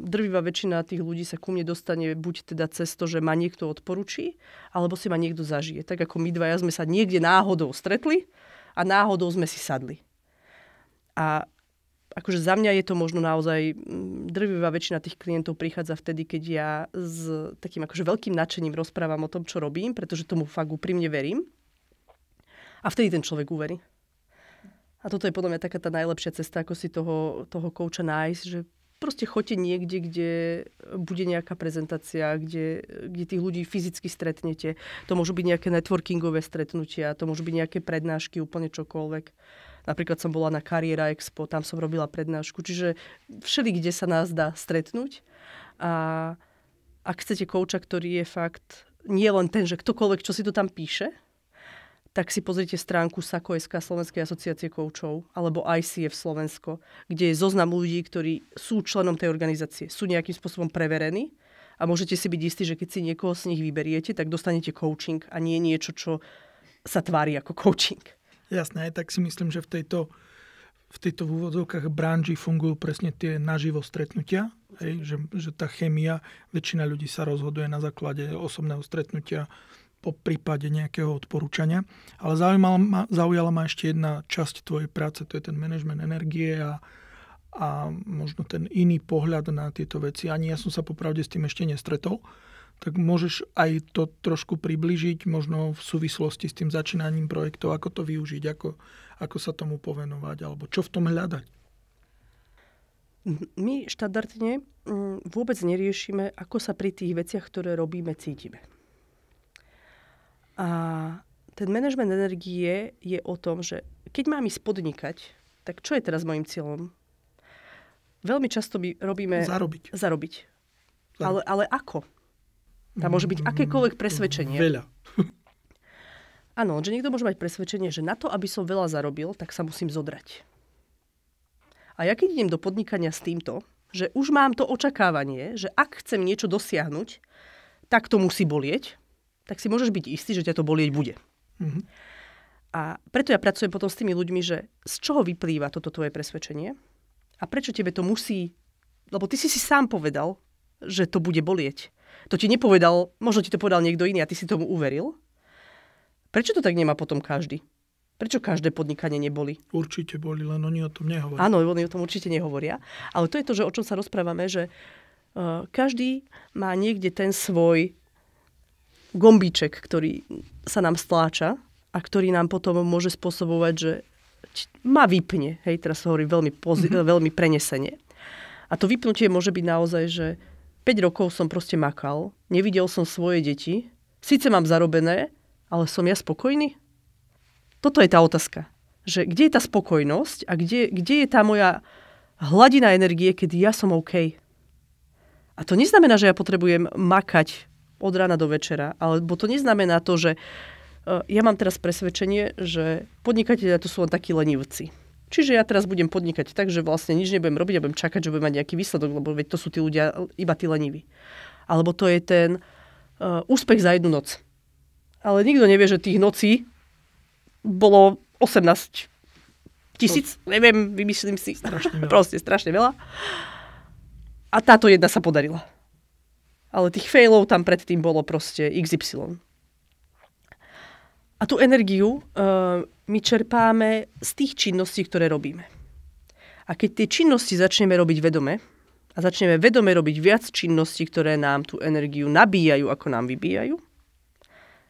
drvivá väčšina tých ľudí sa ku mne dostane buď teda cez to, že ma niekto odporúči, alebo si ma niekto zažije. Tak ako my dvaja sme sa niekde náhodou stretli a náhodou sme si sadli. A akože za mňa je to možno naozaj drvivá väčšina tých klientov prichádza vtedy, keď ja s takým akože veľkým nadšením rozprávam o tom, čo robím, pretože tomu fakt úprimne verím. A vtedy ten človek uverí. A toto je podľa mňa taká tá najlepšia cesta, ako si toho kouča nájsť, že proste choďte niekde, kde bude nejaká prezentácia, kde tých ľudí fyzicky stretnete. To môžu byť nejaké networkingové stretnutia, to môžu byť nejaké prednášky, úplne čokoľvek. Napríklad som bola na Kariéra Expo, tam som robila prednášku. Čiže všeli, kde sa nás dá stretnúť. A ak chcete kouča, ktorý je fakt nie len ten, že ktokoľvek, čo si to tam píše, tak si pozrite stránku SAKO.sk, Slovenskej asociácie koučov, alebo ICF Slovensko, kde je zoznam ľudí, ktorí sú členom tej organizácie, sú nejakým spôsobom preverení a môžete si byť istí, že keď si niekoho z nich vyberiete, tak dostanete coaching a nie niečo, čo sa tvári ako coaching. Jasné, tak si myslím, že v tejto v úvodzovkách branži fungujú presne tie naživo stretnutia, že tá chémia, väčšina ľudí sa rozhoduje na základe osobného stretnutia po prípade nejakého odporúčania. Ale zaujala ma ešte jedna časť tvojej práce, to je ten manažment energie a možno ten iný pohľad na tieto veci. Ani ja som sa popravde s tým ešte nestretol. Tak môžeš aj to trošku približiť, možno v súvislosti s tým začínaním projektov, ako to využiť, ako sa tomu povenovať, alebo čo v tom hľadať? My štandardne vôbec neriešime, ako sa pri tých veciach, ktoré robíme, cítime. A ten manažment energie je o tom, že keď mám ísť podnikať, tak čo je teraz môjim cieľom? Veľmi často my robíme... Zarobiť. Ale ako? Tam môže byť akékoľvek presvedčenie. Veľa. Áno, že niekto môže mať presvedčenie, že na to, aby som veľa zarobil, tak sa musím zodrať. A ja keď idem do podnikania s týmto, že už mám to očakávanie, že ak chcem niečo dosiahnuť, tak to musí bolieť, tak si môžeš byť istý, že ťa to bolieť bude. Mm-hmm. A preto ja pracujem potom s tými ľuďmi, že z čoho vyplýva toto tvoje presvedčenie a prečo tebe to musí, lebo ty si sám povedal, že to bude bolieť. To ti nepovedal, možno ti to povedal niekto iný a ty si tomu uveril. Prečo to tak nemá potom každý? Prečo každé podnikanie neboli? Určite boli, len oni o tom nehovoria. Áno, oni o tom určite nehovoria. Ale to je to, že o čom sa rozprávame, že každý má niekde ten svoj gombíček, ktorý sa nám stláča a ktorý nám potom môže spôsobovať, že ma vypne. Hej, teraz sa hovorí veľmi prenesenie. A to vypnutie môže byť naozaj, že 5 rokov som proste makal, nevidel som svoje deti, síce mám zarobené, ale som ja spokojný? Toto je tá otázka. Že kde je tá spokojnosť a kde je tá moja hladina energie, keď ja som OK? A to neznamená, že ja potrebujem makať od rána do večera, alebo to neznamená to, že ja mám teraz presvedčenie, že podnikatelia to sú len takí lenivci. Čiže ja teraz budem podnikať tak, že vlastne nič nebudem robiť a budem čakať, že budem mať nejaký výsledok, lebo veď to sú tí ľudia iba tí leniví. Alebo to je ten úspech za jednu noc. Ale nikto nevie, že tých nocí bolo 18 000, neviem, vymyslím si. Proste strašne veľa. A táto jedna sa podarila. Ale tých failov tam predtým bolo proste XY. A tú energiu my čerpáme z tých činností, ktoré robíme. A keď tie činnosti začneme robiť vedome a začneme vedome robiť viac činností, ktoré nám tú energiu nabíjajú, ako nám vybíjajú,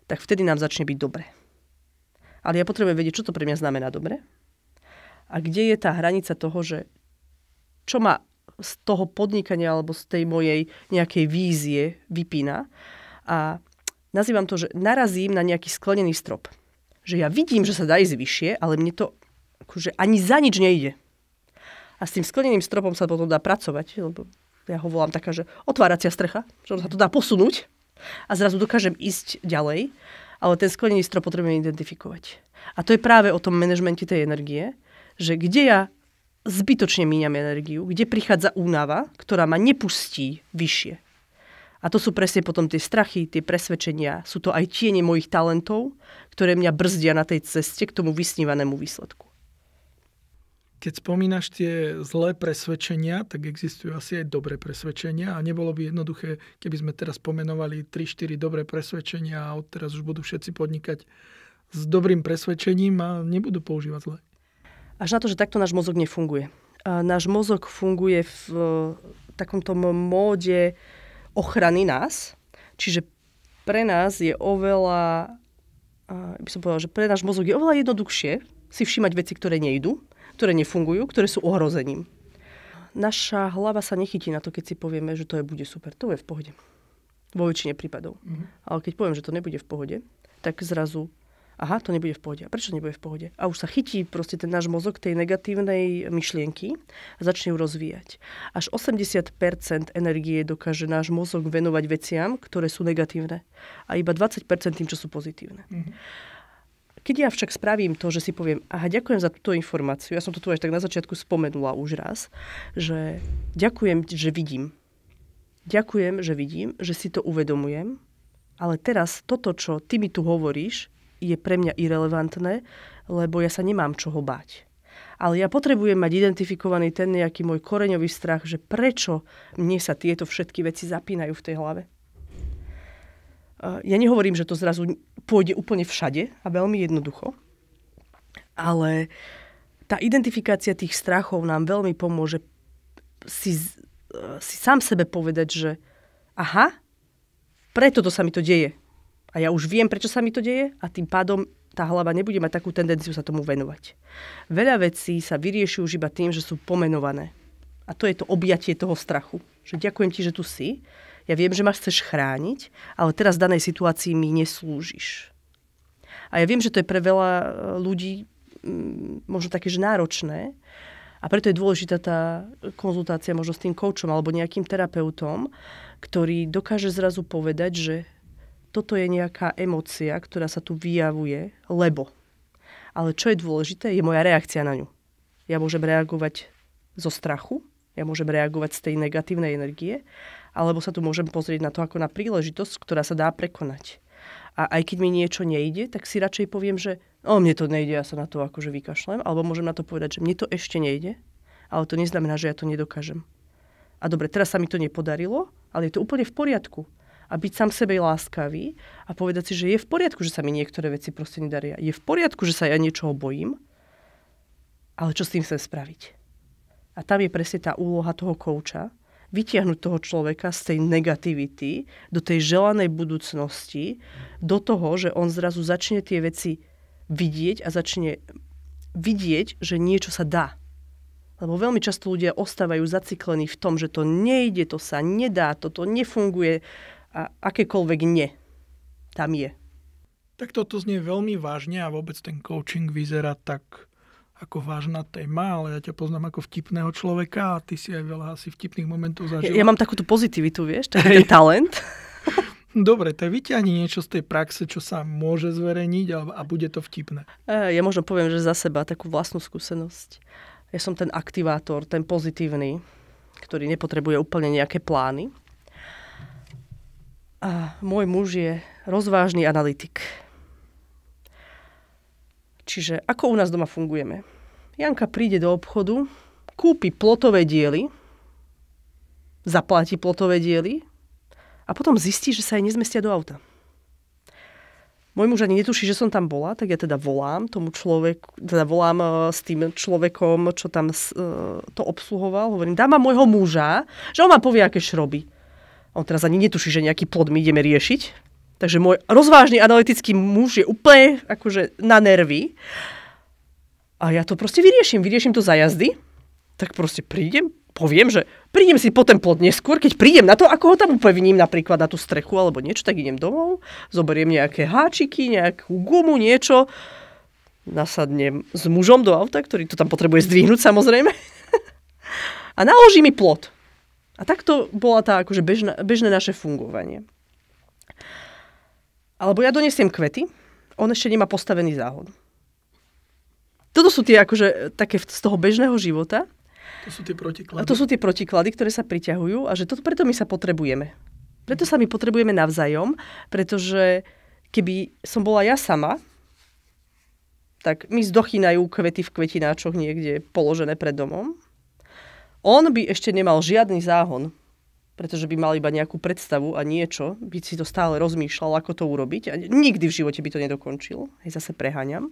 tak vtedy nám začne byť dobre. Ale ja potrebujem vedieť, čo to pre mňa znamená dobre. A kde je tá hranica toho, že čo ma z toho podnikania alebo z tej mojej nejakej vízie vypína. A nazývam to, že narazím na nejaký sklenený strop. Že ja vidím, že sa dá ísť vyššie, ale mne to akože ani za nič nejde. A s tým skleneným stropom sa potom dá pracovať, lebo ja ho volám taká, že otváracia strecha, že sa to dá posunúť a zrazu dokážem ísť ďalej, ale ten sklenený strop potrebujem identifikovať. A to je práve o tom manažmente tej energie, že kde ja zbytočne míňam energiu, kde prichádza únava, ktorá ma nepustí vyššie. A to sú presne potom tie strachy, tie presvedčenia, sú to aj tiene mojich talentov, ktoré mňa brzdia na tej ceste k tomu vysnívanému výsledku. Keď spomínaš tie zlé presvedčenia, tak existujú asi aj dobré presvedčenia a nebolo by jednoduché, keby sme teraz pomenovali 3-4 dobré presvedčenia a odteraz už budú všetci podnikať s dobrým presvedčením a nebudú používať zlé. Až na to, že takto náš mozog nefunguje. Náš mozog funguje v takomto móde ochrany nás, čiže pre nás je oveľa, by som povedala, že pre náš mozog je oveľa jednoduchšie si všímať veci, ktoré nejdú, ktoré nefungujú, ktoré sú ohrozením. Naša hlava sa nechytí na to, keď si povieme, že to bude super. To je v pohode. Vo väčšine prípadov. Ale keď poviem, že to nebude v pohode, tak zrazu, aha, to nebude v pohode. A prečo nebude v pohode? A už sa chytí proste ten náš mozog tej negatívnej myšlienky a začne ju rozvíjať. Až 80% energie dokáže náš mozog venovať veciam, ktoré sú negatívne. A iba 20% tým, čo sú pozitívne. Keď ja však spravím to, že si poviem, aha, ďakujem za túto informáciu, ja som to tu až tak na začiatku spomenula už raz, že ďakujem, že vidím. Ďakujem, že vidím, že si to uvedomujem, ale teraz toto, čo ty mi tu hovoríš, je pre mňa irelevantné, lebo ja sa nemám čoho báť. Ale ja potrebujem mať identifikovaný ten nejaký môj koreňový strach, že prečo mne sa tieto všetky veci zapínajú v tej hlave. Ja nehovorím, že to zrazu pôjde úplne všade a veľmi jednoducho, ale tá identifikácia tých strachov nám veľmi pomôže si sám sebe povedať, že aha, preto to sa mi to deje. A ja už viem, prečo sa mi to deje a tým pádom tá hlava nebude mať takú tendenciu sa tomu venovať. Veľa vecí sa vyrieši už iba tým, že sú pomenované. A to je to objatie toho strachu. Že ďakujem ti, že tu si. Ja viem, že ma chceš chrániť, ale teraz v danej situácii mi neslúžiš. A ja viem, že to je pre veľa ľudí možno také, že náročné, A preto je dôležitá tá konzultácia možno s tým koučom alebo nejakým terapeutom, ktorý dokáže zrazu povedať, že toto je nejaká emócia, ktorá sa tu vyjavuje, lebo. Ale čo je dôležité, je moja reakcia na ňu. Ja môžem reagovať zo strachu, ja môžem reagovať z tej negatívnej energie, alebo sa tu môžem pozrieť na to ako na príležitosť, ktorá sa dá prekonať. A aj keď mi niečo nejde, tak si radšej poviem, že mne to nejde, ja sa na to akože vykašlem, alebo môžem na to povedať, že mne to ešte nejde, ale to neznamená, že ja to nedokážem. A dobre, teraz sa mi to nepodarilo, ale je to úplne v poriadku. A byť sám sebe láskavý a povedať si, že je v poriadku, že sa mi niektoré veci proste nedaria. Je v poriadku, že sa ja niečoho bojím, ale čo s tým chcem spraviť? A tam je presne tá úloha toho kouča, vytiahnuť toho človeka z tej negativity do tej želanej budúcnosti, do toho, že on zrazu začne tie veci vidieť a začne vidieť, že niečo sa dá. Lebo veľmi často ľudia ostávajú zaciklení v tom, že to nejde, to sa nedá, toto nefunguje a akékoľvek nie tam je. Tak toto znie veľmi vážne a vôbec ten coaching vyzerá tak ako vážna téma, ale ja ťa poznám ako vtipného človeka a ty si aj veľa asi vtipných momentov zažil. Ja mám takúto pozitivitu, vieš, taký ten talent. Dobre, tak vyťahni niečo z tej praxe, čo sa môže zverejniť a bude to vtipné. Ja možno poviem, že za seba takú vlastnú skúsenosť. Ja som ten aktivátor, ten pozitívny, ktorý nepotrebuje úplne nejaké plány. A môj muž je rozvážny analytik. Čiže ako u nás doma fungujeme? Janka príde do obchodu, kúpi plotové diely, zaplatí plotové diely a potom zistí, že sa jej nezmestia do auta. Môj muž ani netuší, že som tam bola, tak ja teda volám tomu človeku, s tým človekom, čo tam to obsluhoval. Hovorím, dám vám môjho muža, že on vám povie, aké šroby. On teraz ani netuší, že nejaký plot my ideme riešiť. Takže môj rozvážny analytický muž je úplne akože na nervy. A ja to proste vyriešim to za jazdy. Tak proste prídem, poviem, že prídem si po ten plot neskôr, keď prídem na to, ako ho tam upevním napríklad na tú strechu alebo niečo, tak idem domov, zoberiem nejaké háčiky, nejakú gumu, niečo, nasadnem s mužom do auta, ktorý to tam potrebuje zdvihnúť samozrejme a naloží mi plot. A takto bola tá akože bežné naše fungovanie. Alebo ja donesiem kvety, on ešte nemá postavený záhon. Toto sú tie akože také z toho bežného života. To sú tie protiklady. A to sú tie protiklady, ktoré sa priťahujú a že preto my sa potrebujeme. Preto sa my potrebujeme navzájom, pretože keby som bola ja sama, tak mi zdochýnajú kvety v kvetináčoch niekde položené pred domom. On by ešte nemal žiadny záhon, pretože by mal iba nejakú predstavu a niečo, by si to stále rozmýšľal, ako to urobiť a nikdy v živote by to nedokončil. Hej, zase preháňam.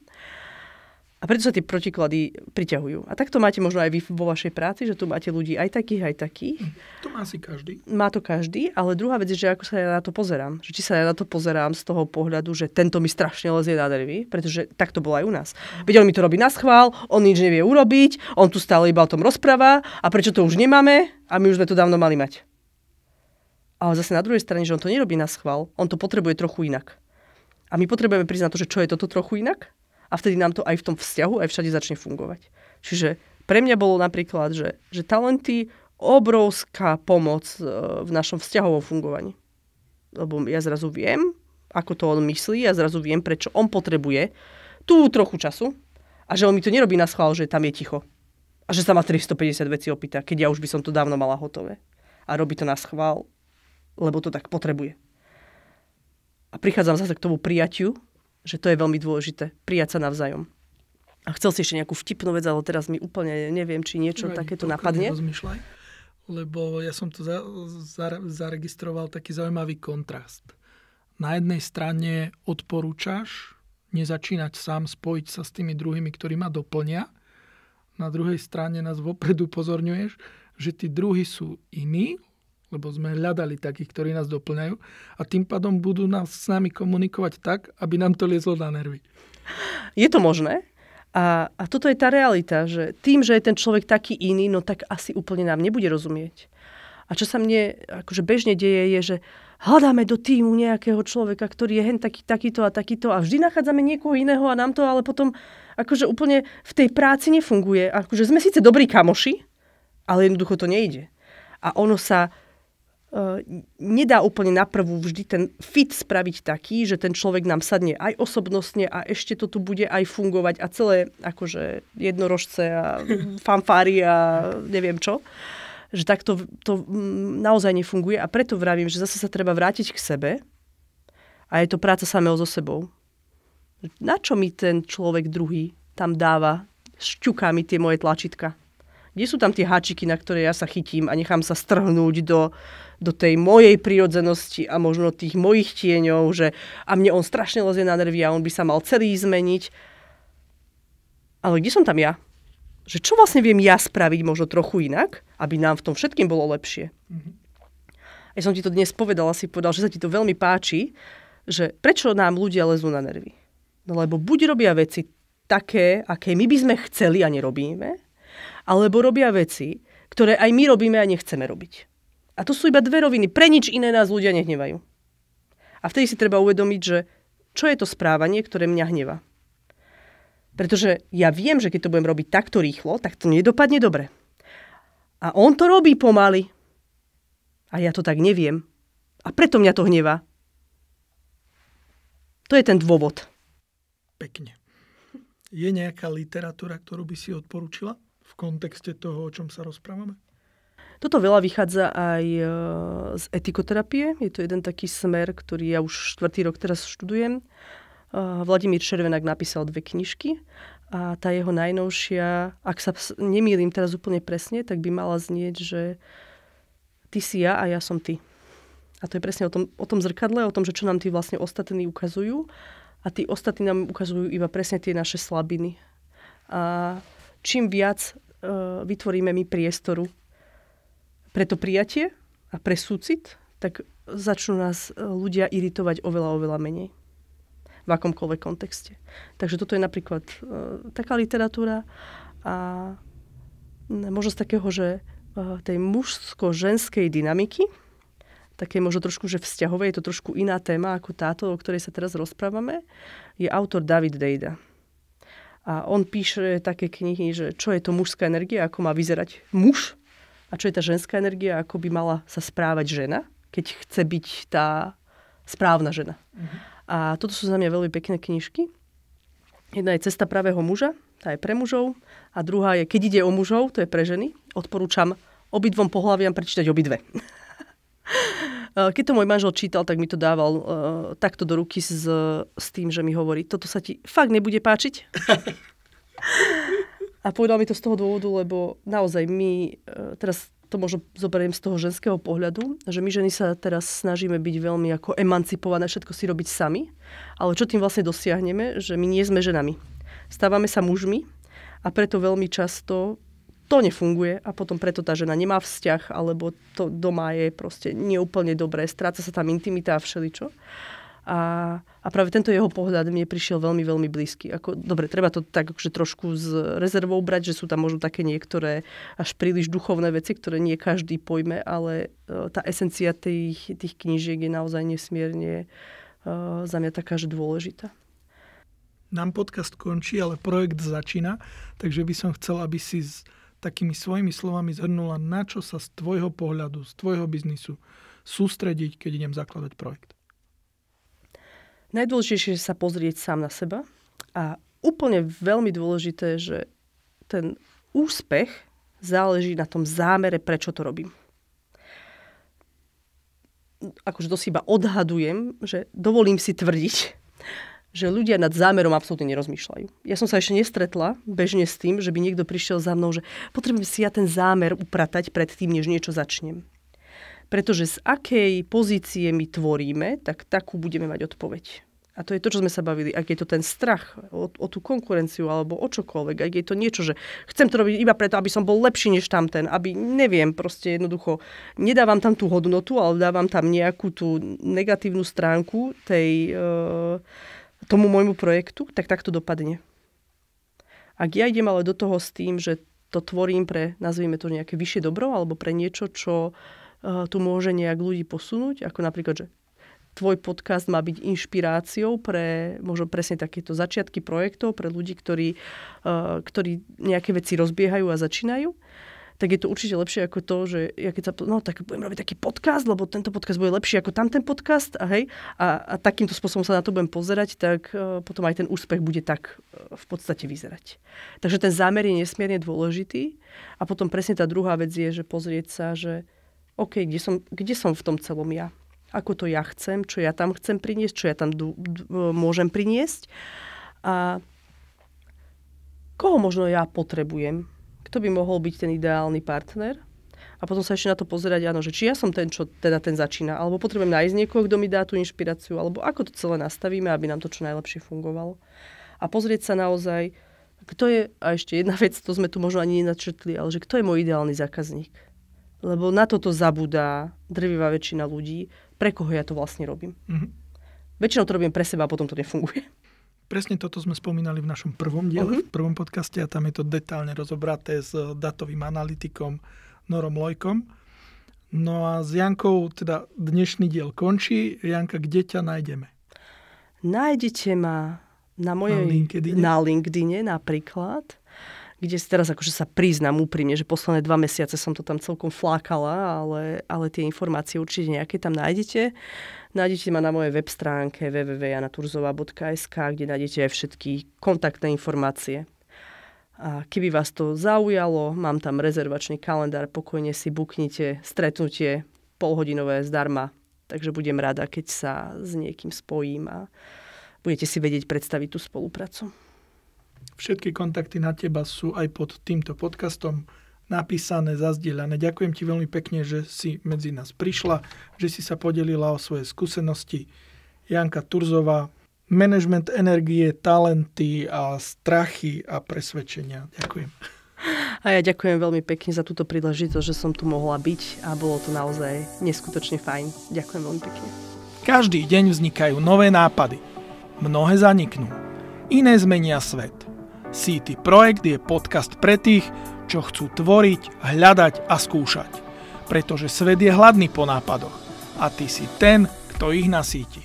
A preto sa tie protiklady priťahujú. A takto máte možno aj vy vo vašej práci, že tu máte ľudí aj takých, aj takých. To má asi každý. Má to každý, ale druhá vec je, že ako sa ja na to pozerám. Že či sa ja na to pozerám z toho pohľadu, že tento mi strašne lezie na nervy, pretože tak to bolo aj u nás. Veď on mi to robí na schvál, on nič nevie urobiť, on tu stále iba o tom rozpráva a prečo to už nemáme a my už sme to dávno mali mať. Ale zase na druhej strane, že on to nerobí na schvál, on to potrebuje trochu inak. A my potrebujeme priznať to, že čo je toto trochu inak a vtedy nám to aj v tom vzťahu, aj všade začne fungovať. Čiže pre mňa bolo napríklad, že talenty, obrovská pomoc v našom vzťahovom fungovaní. Lebo ja zrazu viem, ako to on myslí, ja zrazu viem, prečo on potrebuje tú trochu času a že on mi to nerobí na schvál, že tam je ticho. A že sa ma 350 vecí opýta, keď ja už by som to dávno mala hotové. A robí to na schvál, lebo to tak potrebuje. A prichádzam zase k tomu prijatiu, že to je veľmi dôležité. Prijať sa navzájom. A chcel si ešte nejakú vtipnú vec, ale teraz mi úplne neviem, či niečo takéto napadne. Rozmýšľaj, lebo ja som tu zaregistroval taký zaujímavý kontrast. Na jednej strane odporúčaš nezačínať sám, spojiť sa s tými druhými, ktorí ma doplnia. Na druhej strane nás vopred upozorňuješ, že tí druhí sú iní, lebo sme hľadali takých, ktorí nás doplňajú a tým pádom budú s nami komunikovať tak, aby nám to liezlo na nervy. Je to možné. A toto je tá realita, že tým, že je ten človek taký iný, no tak asi úplne nám nebude rozumieť. A čo sa mne akože bežne deje, je, že hľadáme do týmu nejakého človeka, ktorý je hen takýto a vždy nachádzame niekoho iného a nám to ale potom akože úplne v tej práci nefunguje. Akože sme síce dobrí kamoši, ale jednoducho to nejde. A ono sa nedá úplne naprvu vždy ten fit spraviť taký, že ten človek nám sadne aj osobnostne a ešte to tu bude aj fungovať a celé akože jednorožce a fanfári a neviem čo. Že takto to naozaj nefunguje a preto vravím, že zase sa treba vrátiť k sebe a je to práca samého so sebou. Na čo mi ten človek druhý tam dáva, šťuká mi tie moje tlačítka? Kde sú tam tie háčiky, na ktoré ja sa chytím a nechám sa strhnúť do tej mojej prirodzenosti a možno tých mojich tieňov, že a mne on strašne lezie na nervy a on by sa mal celý zmeniť. Ale kde som tam ja? Že čo vlastne viem ja spraviť možno trochu inak, aby nám v tom všetkým bolo lepšie. Ja som ti to dnes povedal, že sa ti to veľmi páči, že prečo nám ľudia lezú na nervy. No lebo buď robia veci také, aké my by sme chceli a nerobíme, alebo robia veci, ktoré aj my robíme a nechceme robiť. A to sú iba dve roviny. Pre nič iné nás ľudia nehnevajú. A vtedy si treba uvedomiť, že čo je to správanie, ktoré mňa hnevá. Pretože ja viem, že keď to budem robiť takto rýchlo, tak to nedopadne dobre. A on to robí pomaly. A ja to tak neviem. A preto mňa to hnevá. To je ten dôvod. Pekne. Je nejaká literatúra, ktorú by si odporúčila v kontexte toho, o čom sa rozprávame? Toto veľa vychádza aj z etikoterapie. Je to jeden taký smer, ktorý ja už 4. rok teraz študujem. Vladimír Červenák napísal 2 knižky a tá jeho najnovšia, ak sa nemýlim teraz úplne presne, tak by mala znieť, že ty si ja a ja som ty. A to je presne o tom zrkadle, o tom, že čo nám tí vlastne ostatní ukazujú a tí ostatní nám ukazujú iba presne tie naše slabiny. A čím viac vytvoríme my priestoru pre to prijatie a pre súcit, tak začnú nás ľudia iritovať oveľa menej. V akomkoľvek kontexte. Takže toto je napríklad taká literatúra a možno z takého, že tej mužsko-ženskej dynamiky, také možno trošku, že vzťahové, je to trošku iná téma ako táto, o ktorej sa teraz rozprávame, je autor David Deida. A on píše také knihy, že čo je to mužská energia, ako má vyzerať muž a čo je tá ženská energia, ako by mala sa správať žena, keď chce byť tá správna žena. A toto sú za mňa veľmi pekné knižky. Jedna je Cesta pravého muža, tá je pre mužov. A druhá je Keď ide o mužov, to je pre ženy. Odporúčam obidvom pohlaviam prečítať obidve. Keď to môj manžel čítal, tak mi to dával takto do ruky s tým, že mi hovorí, toto sa ti fakt nebude páčiť. A povedal mi to z toho dôvodu, lebo naozaj my teraz to možno zoberiem z toho ženského pohľadu, že my ženy sa teraz snažíme byť veľmi ako emancipované, všetko si robiť sami. Ale čo tým vlastne dosiahneme? Že my nie sme ženami. Stávame sa mužmi a preto veľmi často to nefunguje a potom preto tá žena nemá vzťah, alebo to doma je proste neúplne dobré, stráca sa tam intimita a všeličo. A práve tento jeho pohľad mne prišiel veľmi blízky. Dobre, treba to tak akože trošku s rezervou brať, že sú tam možno také niektoré až príliš duchovné veci, ktoré nie každý pojme, ale tá esencia tých knížiek je naozaj nesmierne za mňa taká, že dôležitá. Nám podcast končí, ale projekt začína, takže by som chcel, aby si s takými svojimi slovami zhrnula, na čo sa z tvojho pohľadu, z tvojho biznisu sústrediť, keď idem zakladať projekt. Najdôležitejšie je sa pozrieť sám na seba a úplne veľmi dôležité, že ten úspech záleží na tom zámere, prečo to robím. Akože to si iba odhadujem, že dovolím si tvrdiť, že ľudia nad zámerom absolútne nerozmýšľajú. Ja som sa ešte nestretla bežne s tým, že by niekto prišiel za mnou, že potrebujem si ja ten zámer upratať pred tým, než niečo začnem. Pretože z akej pozície my tvoríme, tak takú budeme mať odpoveď. A to je to, čo sme sa bavili. Ak je to ten strach o tú konkurenciu alebo o čokoľvek, ak je to niečo, že chcem to robiť iba preto, aby som bol lepší než tamten, aby, neviem, proste jednoducho nedávam tam tú hodnotu, ale dávam tam nejakú tú negatívnu stránku tomu môjmu projektu, tak to dopadne. Ak ja idem ale do toho s tým, že to tvorím pre, nazvime to nejaké vyššie dobro, alebo pre niečo, čo tu môže nejak ľudí posunúť, ako napríklad, že tvoj podcast má byť inšpiráciou pre možno presne takéto začiatky projektov, pre ľudí, ktorí nejaké veci rozbiehajú a začínajú, tak je to určite lepšie ako to, že ja keď tak budem robiť taký podcast, lebo tento podcast bude lepší ako tamten podcast a takýmto spôsobom sa na to budem pozerať, tak potom aj ten úspech bude tak v podstate vyzerať. Takže ten zámer je nesmierne dôležitý a potom presne tá druhá vec je, že pozrieť sa, že OK, kde som v tom celom ja? Ako to ja chcem, čo ja tam chcem priniesť, čo ja tam môžem priniesť a koho možno ja potrebujem, kto by mohol byť ten ideálny partner a potom sa ešte na to pozerať, áno, že či ja som ten, čo teda ten začína, alebo potrebujem nájsť niekoho, kto mi dá tú inšpiráciu, alebo ako to celé nastavíme, aby nám to čo najlepšie fungovalo. A pozrieť sa naozaj, kto je, a ešte jedna vec, to sme tu možno ani nenačrtli, ale že kto je môj ideálny zákazník. Lebo na toto zabudá drvivá väčšina ľudí, pre koho ja to vlastne robím. Mm-hmm. Väčšinou to robím pre seba a potom to nefunguje. Presne toto sme spomínali v našom prvom diele, v prvom podcaste a tam je to detálne rozobraté s datovým analytikom Norom Lojkom. No a s Jankou teda dnešný diel končí. Janka, kde ťa nájdeme? Nájdete ma na LinkedIne napríklad, kde si teraz akože sa priznám úprimne, že posledné 2 mesiace som to tam celkom flákala, ale tie informácie určite nejaké tam nájdete. Nájdete ma na mojej web stránke www.janaturzová.sk, kde nájdete aj všetky kontaktné informácie. A keby vás to zaujalo, mám tam rezervačný kalendár, pokojne si buknite stretnutie polhodinové zdarma. Takže budem rada, keď sa s niekým spojím a budete si vedieť predstaviť tú spoluprácu. Všetky kontakty na teba sú aj pod týmto podcastom napísané, zazdieľané. Ďakujem ti veľmi pekne, že si medzi nás prišla, že si sa podelila o svoje skúsenosti. Janka Turzová, management energie, talenty a strachy a presvedčenia. Ďakujem. A ja ďakujem veľmi pekne za túto príležitosť, že som tu mohla byť a bolo to naozaj neskutočne fajn. Ďakujem veľmi pekne. Každý deň vznikajú nové nápady. Mnohé zaniknú. Iné zmenia svet. City Projekt je podcast pre tých, čo chcú tvoriť, hľadať a skúšať. Pretože svet je hladný po nápadoch a ty si ten, kto ich nasíti.